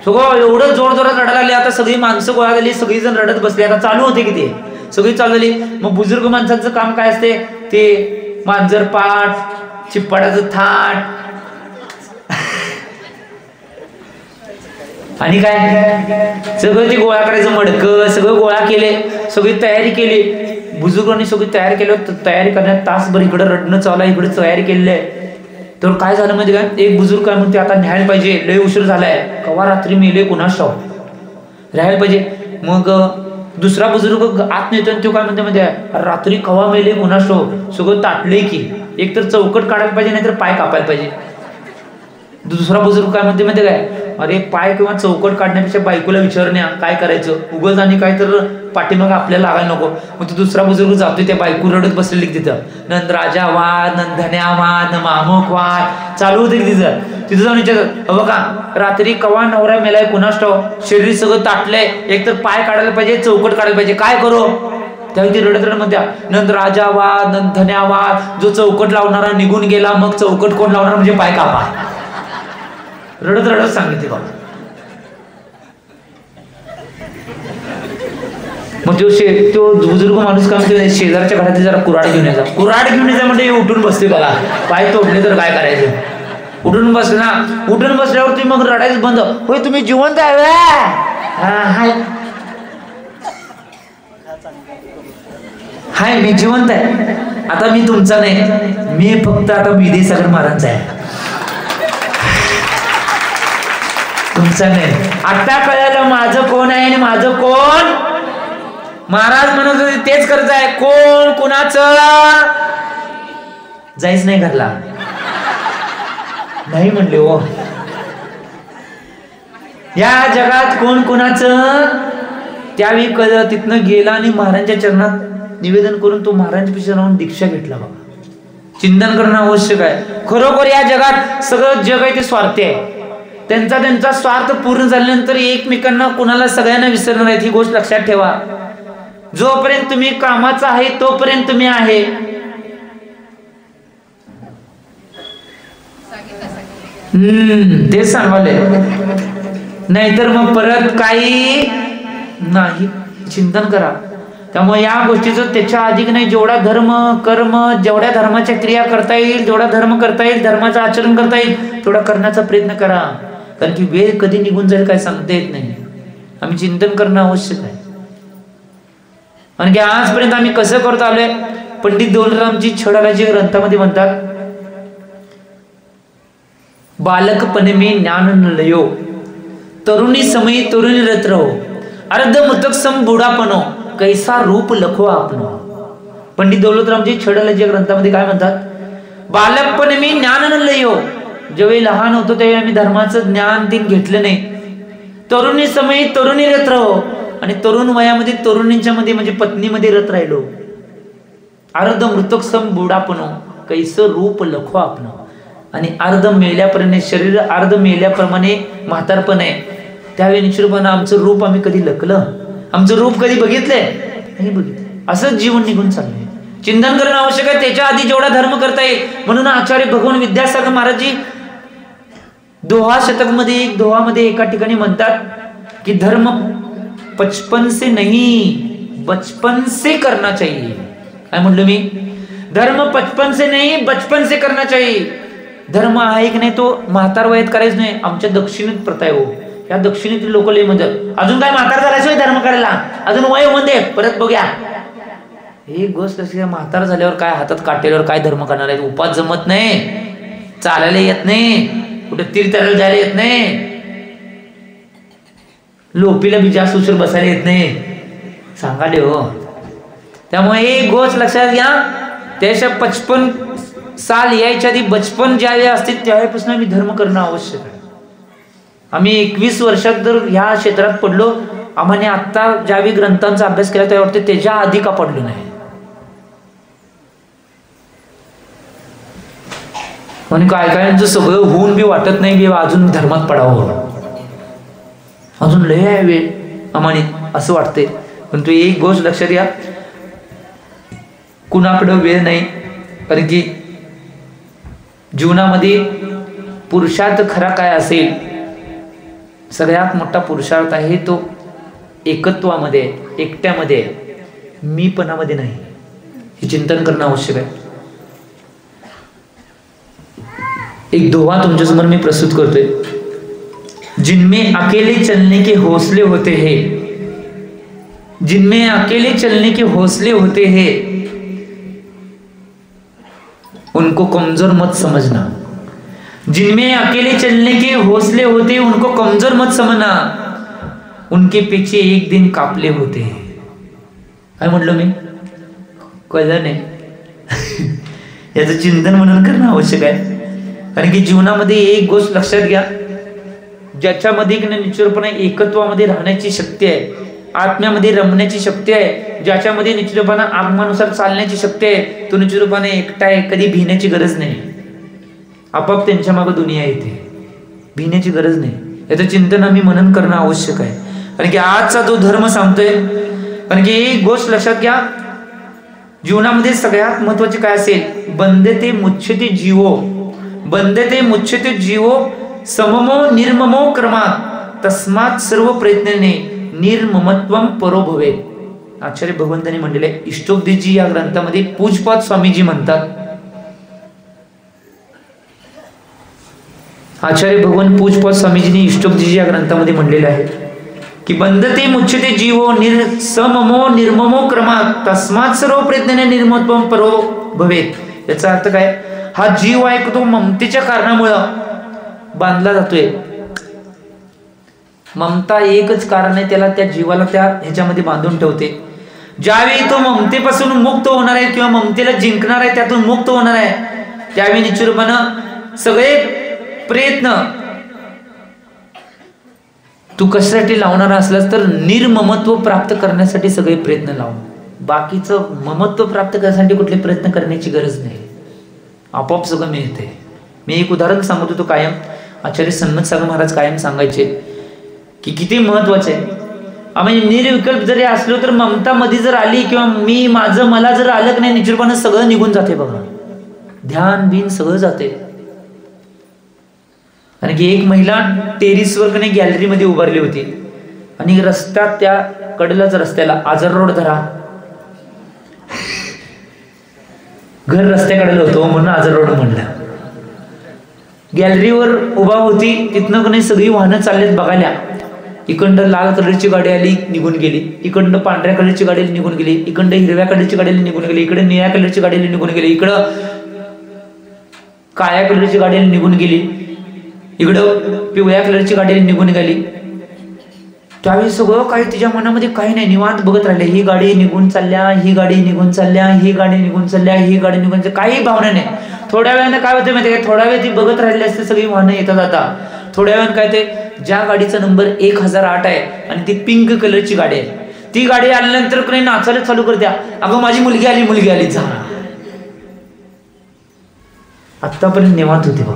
सगळं एवढं जोरजोरात रडायला लागले. आता सगळी माणसं गोळा झाली, सगळी जण रडत बसली. आता चालू होते की ते सगळी चालू झाली. मग बुजुर्ग माणसांचं काम काय असते ते मांजर पाठ, चिप्पाडाचं थाट आणि काय सगळं ते गोळा करायचं मडकं सगळं गोळा केले, सगळी तयारी केली. बुजुर्गांनी सगळी तयारी केली. तयारी करण्यात तासभर इकडं रडणं चालू आहे, इकडे तयारी केलेली आहे. तर काय झालं म्हणजे काय, एक बुजुर्ग काय म्हणते आता न्यायला पाहिजे, लय उशीर झालाय, कवा रात्री मेले कुणास ठाऊक, राहायला पाहिजे. मग दुसरा बुजुर्ग आत नेतो आणि तो काय म्हणते म्हणजे रात्री कवा मेले कुणास ठाऊक, सगळं ताटले की एक तर चौकट काढायला पाहिजे नाहीतर पाय कापायला पाहिजे. दुसरा बुजुर्ग काय म्हणते माहिती काय, अरे पाय किंवा चौकट काढण्यापेक्षा बायकोला विचारण्या काय करायचं उगाच आणि काय तर पाठीमाग आपल्याला लागायला नको. मग तो दुसरा बुजुर्ग जातोय, त्या बायको रडत बसलेली तिथं, नंद राजा वाद, नंद धन्या वाद, मामुक वाद चालू होते की तिथं जाऊन विचारत बघा रात्री कवा नवरा मेलाय कुणास ठाऊक, शरीर सगळं ताटलंय, एक तर पाय काढायला पाहिजे चौकट काढायला पाहिजे, काय करू. त्यावेळी ती रडत म्हणत्या नंद राजा वाद, नंद धन्या वाद, जो चौकट लावणारा निघून गेला, मग चौकट कोण लावणार म्हणजे पाय कापा. रडत रडत सांगितले बाबा. मग तो बुजुर्ग माणूस काय म्हणतो शेजारच्या घरात जरा कुऱ्हाड घेऊन यायचा. कुऱ्हाड घेऊन यायचा म्हणजे उठून बसते बघा, पाय तोडले तर काय करायचं. उठून बसले ना, उठून बसल्यावर तुम्ही मग रडायचं बंद. होय तुम्ही जिवंत आहे, हाय मी जिवंत आहे. आता मी तुमचा नाही, मी फक्त आता विद्यासागर महाराजचा आहे, तुमचा नाही. आता कळलं माझं कोण आहे आणि माझं कोण. महाराज म्हणत होते तेच कर्ज आहे, कोण कुणाचं जायच नाही घरला, नाही म्हणले हो. या जगात कोण कुणाचं त्यावेळी कळलं. तिथनं गेला आणि महाराजांच्या चरणात निवेदन करून तो महाराजांच्या पिछे राहून दीक्षा घेतला. बघा चिंतन करणं आवश्यक आहे. खरोखर या जगात सगळं जग आहे ते स्वार्थी आहे. त्यांचा स्वार्थ पूर्ण झाल्यानंतर एकमेकांना कोणाला सगळ्यांना विसरणार आहेत, ही गोष्ट लक्षात ठेवा. जोपर्यंत तुम्ही कामाचा आहे तोपर्यंत तुम्ही आहे. ते सांगाले, नाहीतर मग परत काही नाही. चिंतन करा. त्यामुळे या गोष्टीचं त्याच्या अधिक नाही, जेवढा धर्म कर्म जेवढ्या धर्माच्या क्रिया करता येईल, जेवढा धर्म करता येईल, धर्माचं आचरण करता येईल तेवढा करण्याचा प्रयत्न करा. कारण की वेळ कधी निघून जाईल काय सांगता येत नाही. आम्ही चिंतन करणं आवश्यक आहे. कारण की आजपर्यंत आम्ही कसं करतो आलोय. पंडित दौलतरामजी छडालाजी ग्रंथामध्ये म्हणतात, बालकपणे मी ज्ञान न लयो, तरुणी समयी तरुणी रत रहो, अर्ध मुतक सम बुडापणो, कैसा रूप लखो आपनो. पंडित दौलतरामजी छडालाजी ग्रंथामध्ये काय म्हणतात, बालकपणे मी ज्ञान न लयो, ज्यावेळी लहान होतो त्यावेळी आम्ही धर्माचं ज्ञान दिन घेतलं नाही. तरुणी समयी तरुणी रत राहो, आणि तरुण वयामध्ये तरुणींच्या मध्ये म्हणजे पत्नीमध्ये रत राहिलो. अर्ध मृतक सम बुडापणो, कैसं रूप लखो आपण. आणि अर्ध मेल्याप्रमाणे शरीर अर्ध मेल्याप्रमाणे म्हातारपण आहे. त्यावेळी निश्चितपणे आमचं रूप आम्ही कधी लखलं, आमचं रूप कधी बघितलंय नाही बघितलं. असंच जीवन निघून चाललंय. चिंतन करणं आवश्यक आहे. त्याच्या आधी जेवढा धर्म करता येईल. म्हणून आचार्य भगवान विद्यासागर महाराजजी दोहा शतक मध्ये एक दोहामध्ये एका ठिकाणी म्हणतात की धर्म 55 से नहीं बचपन से करना चाहिए. काय म्हणलं मी, धर्म 55 से नहीं बचपन से करना चाहिए. धर्म आहे की नाही तो म्हातार वयात करायचं नाही. आमच्या दक्षिणेत प्रथा आहे हो. या दक्षिणेतील लोक लय म्हणतात अजून काय म्हातार झाल्याशिवाय धर्म करायला, अजून वय मध्ये परत बघूया. एक गोष्ट अशी, म्हातार झाल्यावर काय हातात काटेल्यावर काय धर्म करणार आहे. उपास जमत नाही, चालायला येत नाही, कुठे तीर्थाला जायला येत नाही, लोपीला बी जास्त उशीर बसायला येत नाही, सांगाले हो. त्यामुळे एक गोष्ट लक्षात घ्या, त्याच्या 55 साल यायच्या आधी बचपन ज्यावेळी असते त्यावेळेपासून आम्ही धर्म करणं आवश्यक आहे. आम्ही 21 वर्षात जर ह्या क्षेत्रात पडलो, आम्हाने आत्ता ज्यावेळी ग्रंथांचा अभ्यास केला त्यावेळी वाटते त्याच्या आधी का पडलो नाही. आणि काय कायांचं सगळं होऊन बी वाटत नाही बी अजून धर्मात पडावं. अजून लय आहे वेळ अमानित असं वाटते. पण तू एक गोष्ट लक्षात घ्या, कुणाकडं वेळ नाही. कारण की जीवनामध्ये पुरुषार्थ खरा काय असेल, सगळ्यात मोठा पुरुषार्थ आहे तो एकत्वामध्ये, एकट्यामध्ये, मीपणामध्ये नाही. हे चिंतन करणं आवश्यक आहे. एक दोहा तुमच्यासमोर मी प्रस्तुत करतोय. जिनमें अकेले चलने के हौसले होते हैं, जिनमें अकेले चलने के हौसले होते हैं, उनको कमजोर मत समझना. जिनमें अकेले चलने के हौसले होते उनको कमजोर मत समझना, उनके पीछे एक दिन कापले होते. काय म्हटलं मी? कळलं नाही? याचं चिंतन म्हणून करणं आवश्यक आहे. कारण की जीवनामध्ये एक गोष्ट लक्षात घ्या, ज्याच्यामध्ये निश्चितपणे एकत्वामध्ये राहण्याची शक्ती आहे, आत्म्यामध्ये रमण्याची शक्ती आहे, ज्याच्यामध्ये निश्चितपणे आत्मानुसार चालण्याची शक्ती आहे, तो निश्चितपणे एकटा आहे. कधी भिण्याची गरज नाही. आपोआप त्यांच्या मागे दुनिया येते. भिण्याची गरज नाही. याचं चिंतन आम्ही मनन करणं आवश्यक आहे. कारण की आजचा जो धर्म सांगतोय, कारण की एक गोष्ट लक्षात घ्या, जीवनामध्ये सगळ्यात महत्वाचे काय असेल, बंधते मुच्छते जीवो, बंधते मुच्छते जीवो सममो निर्ममो क्रमात तस्मात सर्व प्रयत्नाने निर्ममत्वम परो भवेत. आचार्य भगवंतांनी म्हणलेले इष्टोपदेशजी या ग्रंथामध्ये पूजपाद स्वामीजी म्हणतात, आचार्य भगवान पूजपाद स्वामीजींनी इष्टोपदेशजी या ग्रंथामध्ये म्हणलेले आहे की बंधते मुच्छते जीवो सममो निर्ममो क्रमात तस्मात सर्व प्रयत्नाने निर्ममत्वम परो भवेत. याचा अर्थ काय, हा जीव आहे तो ममतेच्या कारणामुळं बांधला जातोय. ममता एकच कारण आहे त्याला, त्या जीवाला त्या ह्याच्यामध्ये बांधून ठेवते. ज्यावेळी तो ममतेपासून मुक्त होणार आहे किंवा ममतेला जिंकणार आहे, त्यातून मुक्त होणार आहे, त्यावेळी निश्चितपणे सगळे प्रयत्न तू कशासाठी लावणार असलास तर निर्ममत्व प्राप्त करण्यासाठी सगळे प्रयत्न लाव. बाकीचं ममत्व प्राप्त करण्यासाठी कुठले प्रयत्न करण्याची गरज नाही. आपोआप सगळं मिळते. मी एक उदाहरण सांगतो, तो कायम आचार्य सन्मत सागर महाराज कायम सांगायचे की किती महत्वाचे आहे. आम्ही निर्विकल्प जरी असलो तर ममता मध्ये जर आली किंवा मी माझं मला जर आलं की नाही, निश्चितपणे सगळं निघून जाते. बघा, ध्यान बिन सगळं जाते. आणि की एक महिला टेरिसवर कने गॅलरीमध्ये उभारली होती आणि रस्त्यात त्या कडेलाच रस्त्याला आजर रोड धरा, घर रस्त्याकडेला होतो म्हणून आजर रोड म्हणला. गॅलरीवर उभा होती, तिथनं कने सगळी वाहनं चाललेत बघायला. इकडं लाल कलरची गाडी आली, निघून गेली. इकडं पांढऱ्या कलरची गाडी निघून गेली. इकडं हिरव्या कलरची गाडी निघून गेली. इकडे निळ्या कलरची गाडी निघून गेली. इकडं काळ्या कलरची गाडी निघून गेली. इकडं पिवळ्या कलरची गाडी निघून गेली. त्यावेळी सगळं काही तिच्या मनामध्ये काही नाही, निवांत बघत राहिले. ही गाडी निघून चालल्या, ही गाडी निघून चालल्या, ही गाडी निघून चालल्या, ही गाडी निघून चालल्या, काही भावना नाही. थोड्या वेळानं काय होतं माहिती आहे, थोड्या वेळ ती बघत राहिली असते, सगळी वाहनं येतात. आता थोड्या वेळानं काय ते, ज्या गाडीचा नंबर 1008 आहे आणि ती पिंक कलरची गाडी आहे, ती गाडी आल्यानंतर काही नाचायला चालू करत्या. अगं माझी मुलगी आली, मुलगी आली. जा, आतापर्यंत निवांत होते बघ.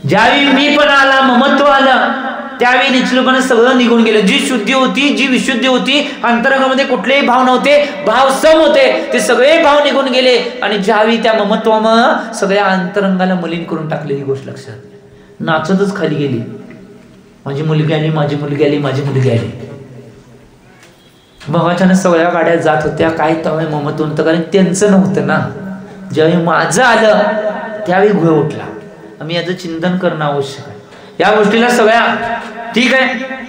ज्यावेळी मी पण आला, ममत्व आलं, त्यावेळी निश्चितपणे सगळं निघून गेलं. जी शुद्धी होती, जी विशुद्धी होती, अंतरंगामध्ये कुठलेही भाव नव्हते, भाव सम होते, ते सगळे भाव निघून गेले. आणि ज्यावेळी त्या ममत्वामुळे सगळ्या अंतरंगाला मलिन करून टाकले. ही गोष्ट लक्षात, नाचतच खाली गेली. माझी मुलगी आली, माझी मुलगी आली, माझी मुलगी आली. मग अचानक सगळ्या गाड्या जात होत्या. काय त्यावेळी ममत्व होतं, कारण त्यांचं नव्हतं ना. ज्यावेळी माझं आलं त्यावेळी घोळ उठला. आम्ही याचं चिंतन करणं आवश्यक आहे. या गोष्टीला सगळ्या ठीक आहे,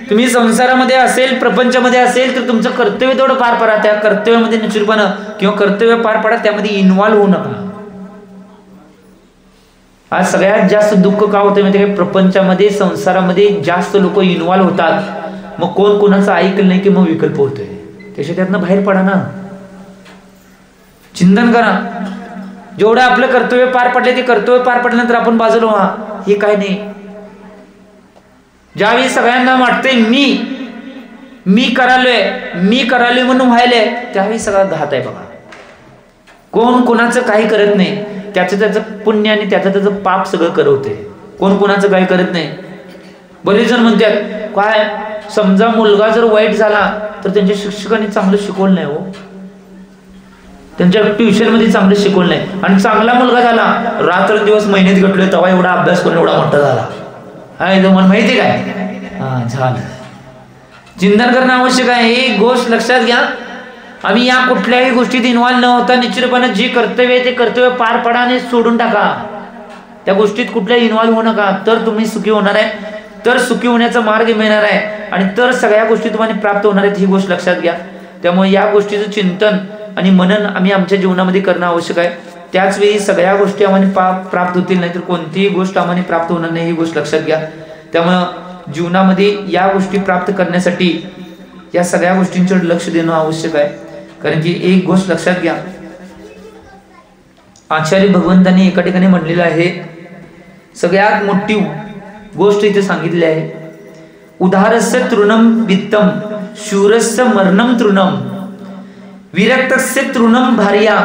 तुम्ही संसारामध्ये असेल, प्रपंचामध्ये असेल तर तुमचं कर्तव्य तेवढं पार पडा. त्या कर्तव्यामध्ये निश्चितपणे किंवा कर्तव्य पार पडा, त्यामध्ये इन्व्हॉल्व्ह होऊ नका. आज सगळ्यात जास्त दुःख का होतं माहिती आहे, प्रपंचामध्ये संसारामध्ये जास्त लोक इन्व्हॉल्व्ह होतात. मग कोण कोणाचं ऐकलं नाही की मग विकल्प होतोय. त्याच्या त्यातनं बाहेर पडा ना, चिंतन करा. जेवढं आपलं कर्तव्य पार पडले, ते कर्तव्य पार पडल्यानंतर आपण बाजूला व्हा. हे काय नाही. ज्यावेळी सगळ्यांना वाटतंय मी करालोय म्हणून व्हायलंय, त्यावेळी सगळा घात आहे बघा. कोण कोणाचं काही करत नाही, त्याचं पुण्य आणि त्याचं पाप सगळं करवते. कोण कोणाचं काही करत नाही. बरेच जण म्हणतात काय समजा मुलगा जर वाईट झाला तर त्यांच्या शिक्षकांनी चांगलं शिकवलं नाही हो, त्यांच्या ट्युशन मध्ये चांगलं शिकवलं नाही, आणि चांगला मुलगा झाला रात्र दिवस मेहनत घटलोय तेव्हा एवढा अभ्यास करून एवढा मोठा झाला, हाय तुम्हाला माहिती काय? हा झालं. चिंतन करणं आवश्यक आहे. एक गोष्ट लक्षात घ्या, आम्ही या कुठल्याही गोष्टीत इन्व्हॉल्व न होता निश्चितपणे जे कर्तव्य आहे ते कर्तव्य पार पडा आणि सोडून टाका. त्या गोष्टीत कुठल्याही इन्व्हॉल्व होऊ नका, तर तुम्ही सुखी होणार आहे, तर सुखी होण्याचा मार्ग मिळणार आहे, आणि तर सगळ्या गोष्टी तुम्हाला प्राप्त होणार आहेत, ही गोष्ट लक्षात घ्या. त्यामुळे या गोष्टीचं चिंतन आणि मनन आम्ही आमच्या जीवनामध्ये करणं आवश्यक आहे. त्याच वेळी सगळ्या गोष्टी आम्हाला प्राप्त होतील, नाहीतर कोणतीही गोष्ट आम्हाला प्राप्त होणार नाही, ही गोष्ट लक्षात घ्या. त्यामुळं जीवनामध्ये या गोष्टी प्राप्त करण्यासाठी या सगळ्या गोष्टींकडे लक्ष देणं आवश्यक आहे. कारण की एक गोष्ट लक्षात घ्या, आचार्य भगवंतांनी एका ठिकाणी म्हणलेलं आहे, सगळ्यात मोठी गोष्ट इथे सांगितली आहे, उदारस्य तृणम वित्तम शूरस्य मरणम तृणम विरक्तस्य तृणम भार्या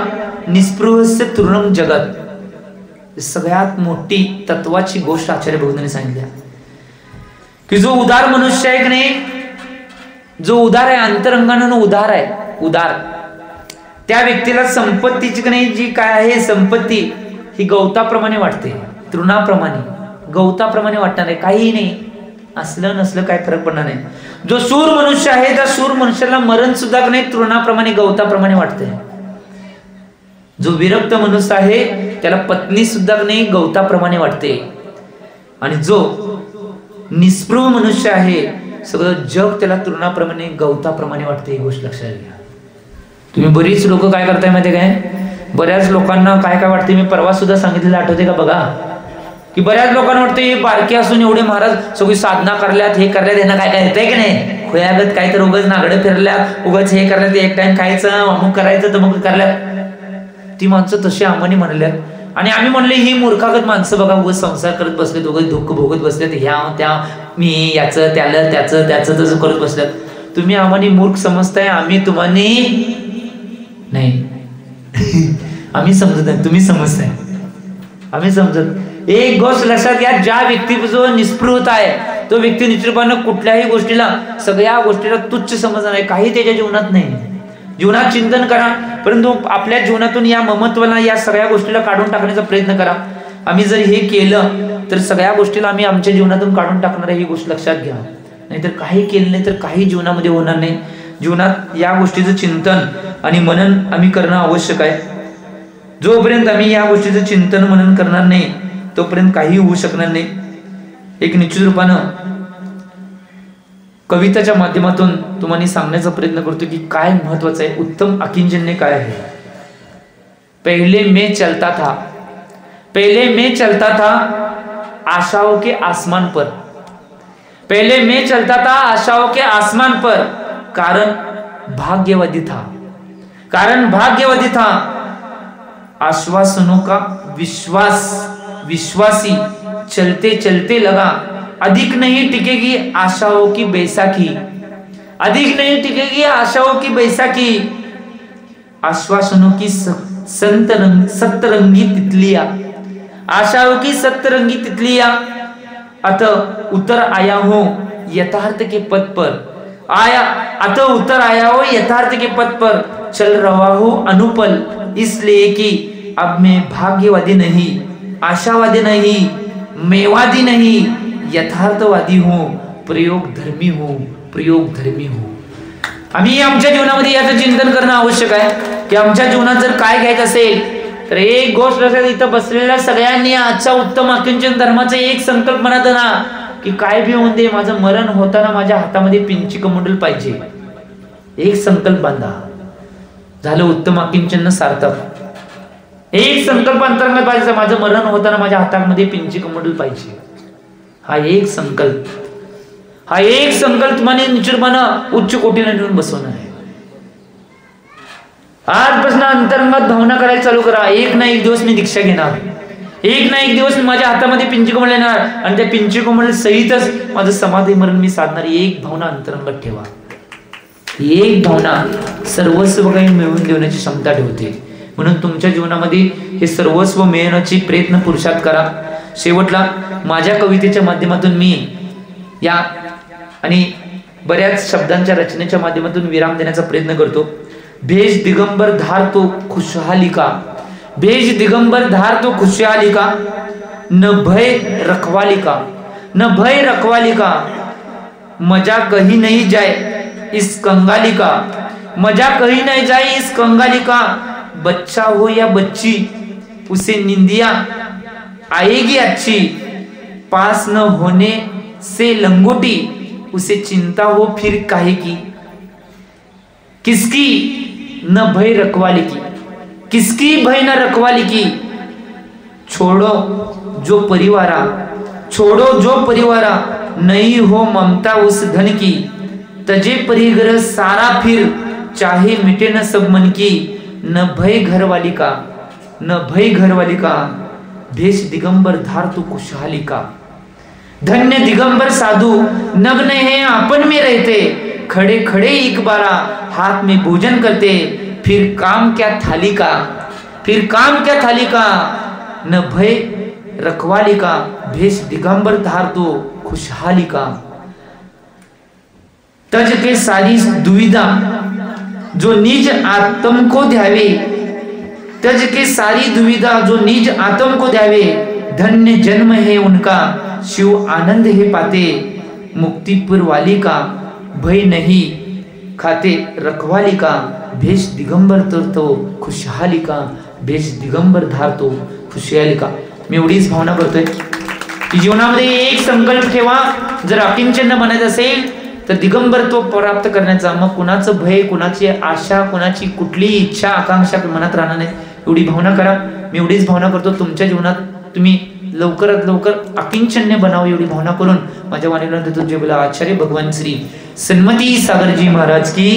निस्पृहस्य तृणम जगत. सगळ्यात मोठी तत्वाची गोष्ट आचार्य भगवंतांनी सांगितली की जो उदार मनुष्य आहे की नाही, जो उदार आहे, अंतरंगानं उदार आहे, उदार, त्या व्यक्तीला संपत्तीची नाही जी काय आहे संपत्ती ही गवताप्रमाणे वाटते, तृणाप्रमाणे, गवताप्रमाणे वाटणार आहे, काहीही नाही, असलं नसलं काय फरक पडणार नाही. जो शूर मनुष्य आहे त्या शूर मनुष्याला मरण सुद्धा नाही तृणाप्रमाणे गवताप्रमाणे वाटते. जो विरक्त मनुष्य आहे त्याला पत्नी सुद्धा नाही गवताप्रमाणे वाटते, आणि जो निस्पृह मनुष्य आहे सगळं जग त्याला तृणाप्रमाणे गवताप्रमाणे वाटते. ही गोष्ट लक्षात घ्या. तुम्ही बरीच लोक काय करताय माहिती काय, बऱ्याच लोकांना काय काय वाटते, मी परवा सुद्धा सांगितलेलं आठवते का बघा, की बऱ्याच लोकांना वाटते हे बारके असून एवढे महाराज सगळी साधना करल्यात, हे करल्यात, यांना काय काय येतंय की नाही, खोयागत काय तर उगाच नागडं फिरल्यात, उगाच हे करल्यात, एक टाइम खायचं अमुक करायचं तर मग करल्यात. ती माणसं तशी आम्हाने म्हणल्यात, आणि आम्ही म्हणले ही मूर्खागत माणसं बघा उगाच संसार करत बसलेत, उगाच दुःख भोगत बसलेत, ह्या त्या मी याचं त्याला त्याचं तसं करत बसल्यात. तुम्ही आम्हाने मूर्ख समजताय, आम्ही तुम्हाला नाही आम्ही समजत नाही, तुम्ही समजताय, आम्ही समजत. एक गोष्ट लक्षात घ्या, ज्या व्यक्ती जो निस्पृहत आहे तो व्यक्ती निश्चितपणे कुठल्याही गोष्टीला, सगळ्या गोष्टीला तुच्छ समजणार आहे, काही त्याच्या जीवनात नाही. जीवनात चिंतन करा, परंतु आपल्या जीवनातून या ममत्वाला, या सगळ्या गोष्टीला काढून टाकण्याचा प्रयत्न करा. आम्ही जर हे केलं तर सगळ्या गोष्टीला आम्ही आमच्या जीवनातून काढून टाकणार आहे, ही गोष्ट लक्षात घ्या. नाहीतर काही केलं नाही तर काही जीवनामध्ये होणार नाही. जीवनात या गोष्टीचं चिंतन आणि मनन आम्ही करणं आवश्यक आहे. जोपर्यंत आम्ही या गोष्टीचं चिंतन मनन करणार नाही तोपर्यंत काही होऊ शकणार नाही. एक निश्चित रूपानं कविताच्या माध्यमातून तुम्हाला सांगण्याचा प्रयत्न करतो की काय महत्वाचं आहे, उत्तम अकिंचन्य काय आहे. पहले मैं चलता था, पहले मैं चलता था आशाओं के आसमान पर, पहले मैं चलता था आशाओं के आसमान पर, कारण भाग्यवादी था, कारण भाग्यवादी था, आश्वासनों का विश्वासी चलते चलते लगा, अधिक नहीं टिकेगी आशाओं की बैसाखी, अधिक नहीं टिकेगी आशाओं की बैसाखी, आश्वासनों की सतरंगी तितलियां, आशाओं की सतरंगी तितलियां, अतः उतर आया हूं यथार्थ के पद पर, अतः उतर आया हो यथार्थ के पद पर, चल रहा हूं अनुपल, इसलिए कि अब मैं भाग्यवादी नहीं, आशावादी नहीं, मेवादी नहीं, यथार्थवादी हूं, प्रयोग धर्मी हूं, प्रयोग धर्मी हूं. आम्ही आमच्या जीवनामध्ये याचं चिंतन करणं आवश्यक आहे की आमच्या जीवनात जर काय घ्यायचं असेल तर एक गोष्ट लक्षात, इथं बसलेल्या सगळ्यांनी आजच्या उत्तम अकिंचन धर्माचा एक संकल्प मनात आणा की काय बी होऊन दे, माझं मरण होताना माझ्या हातामध्ये पिंची कमंडल पाहिजे. एक संकल्प बांधा, झालं उत्तम अकिंचन सार्थक. एक संकल्प अंतर्गत पाहिजे, माझं मरण होताना माझ्या हातामध्ये पिंची कमंडल पाहिजे. हा एक संकल्प, हा एक संकल्प तुम्हाला निश्चितपणे उच्च कोटीने नेऊन बसवणार आहे. आजपासून अंतरंगात भावना करायला चालू करा, एक ना एक दिवस मी दीक्षा घेणार, एक ना एक दिवस माझ्या हातामध्ये पिंची कमंडल येणार आणि त्या पिंची कमंडल सहितच माझं समाधी मरण मी साधणार. एक भावना अंतरंगात ठेवा. एक भावना सर्वस्व काही मिळवून देण्याची क्षमता ठेवते. म्हणून तुमच्या जीवनामध्ये हे सर्वस्व मिळवण्याची प्रयत्न पुरुषार्थ करा. शेवटला माझ्या कवितेच्या माध्यमातून मी या आणि बऱ्याच शब्दांच्या रचनेच्या माध्यमातून विराम देण्याचा प्रयत्न करतो. भेष दिगंबर धार तो खुशहाली का, भेष दिगंबर धार तो खुशहाली का, न भय रखवाली का, न भय रखवाली का, मजा कहीं नहीं जाए इस कंगाली का, मजा कहीं नहीं जाए इस कंगाली का, बच्चा हो या बच्ची उसे निंदिया आएगी अच्छी, पास न होने से लंगोटी उसे चिंता हो फिर काहे की, किसकी न भय रखवाली की, किसकी भय न रखवाली की, छोड़ो जो परिवारा, छोड़ो जो परिवारा, नहीं हो ममता उस धन की, तजे परिग्रह सारा फिर चाहे मिटे न सब मन की, न भय घरवाली का, न भय घरवाली का, भेष दिगंबर धार तो खुशहाली का, धन्य दिगंबर साधु नग्न है आपन में रहते, खड़े खड़े एक बारा हाथ में भोजन करते, फिर काम क्या थाली का, फिर काम क्या थाली का, न भय रखवाली का, भेष दिगंबर धार तो खुशहाली का, तज के सारी दुविधा जो निज आत्म को ध्यावे, तज के सारी दुविधा जो निज आत्म को ध्यावे, धन्य जन्म है उनका शिव आनंद है पाते, मुक्तिपुर वाली का भय नहीं खाते रखवाली का, भेष दिगंबर तो खुशहाली का, भेष दिगंबर धार तो खुशहाली का. मी एवढीच भावना करतोय की जीवनामध्ये एक संकल्प ठेवा, जर अकिंचन बनायचं असेल तर दिगंबर तो प्राप्त करण्याचा. मग कुणाचं भय, कुणाची आशा, कुणाची कुठलीही इच्छा आकांक्षा मनात राहणार नाही, एवढी भावना करा. मी एवढीच भावना करतो तुमच्या जीवनात तुम्ही लवकरात लवकर अकिंचन्य बनावं, एवढी भावना करून माझ्या वाणीला देतो. जे बोला आचार्य भगवान श्री सन्मती सागरजी महाराज की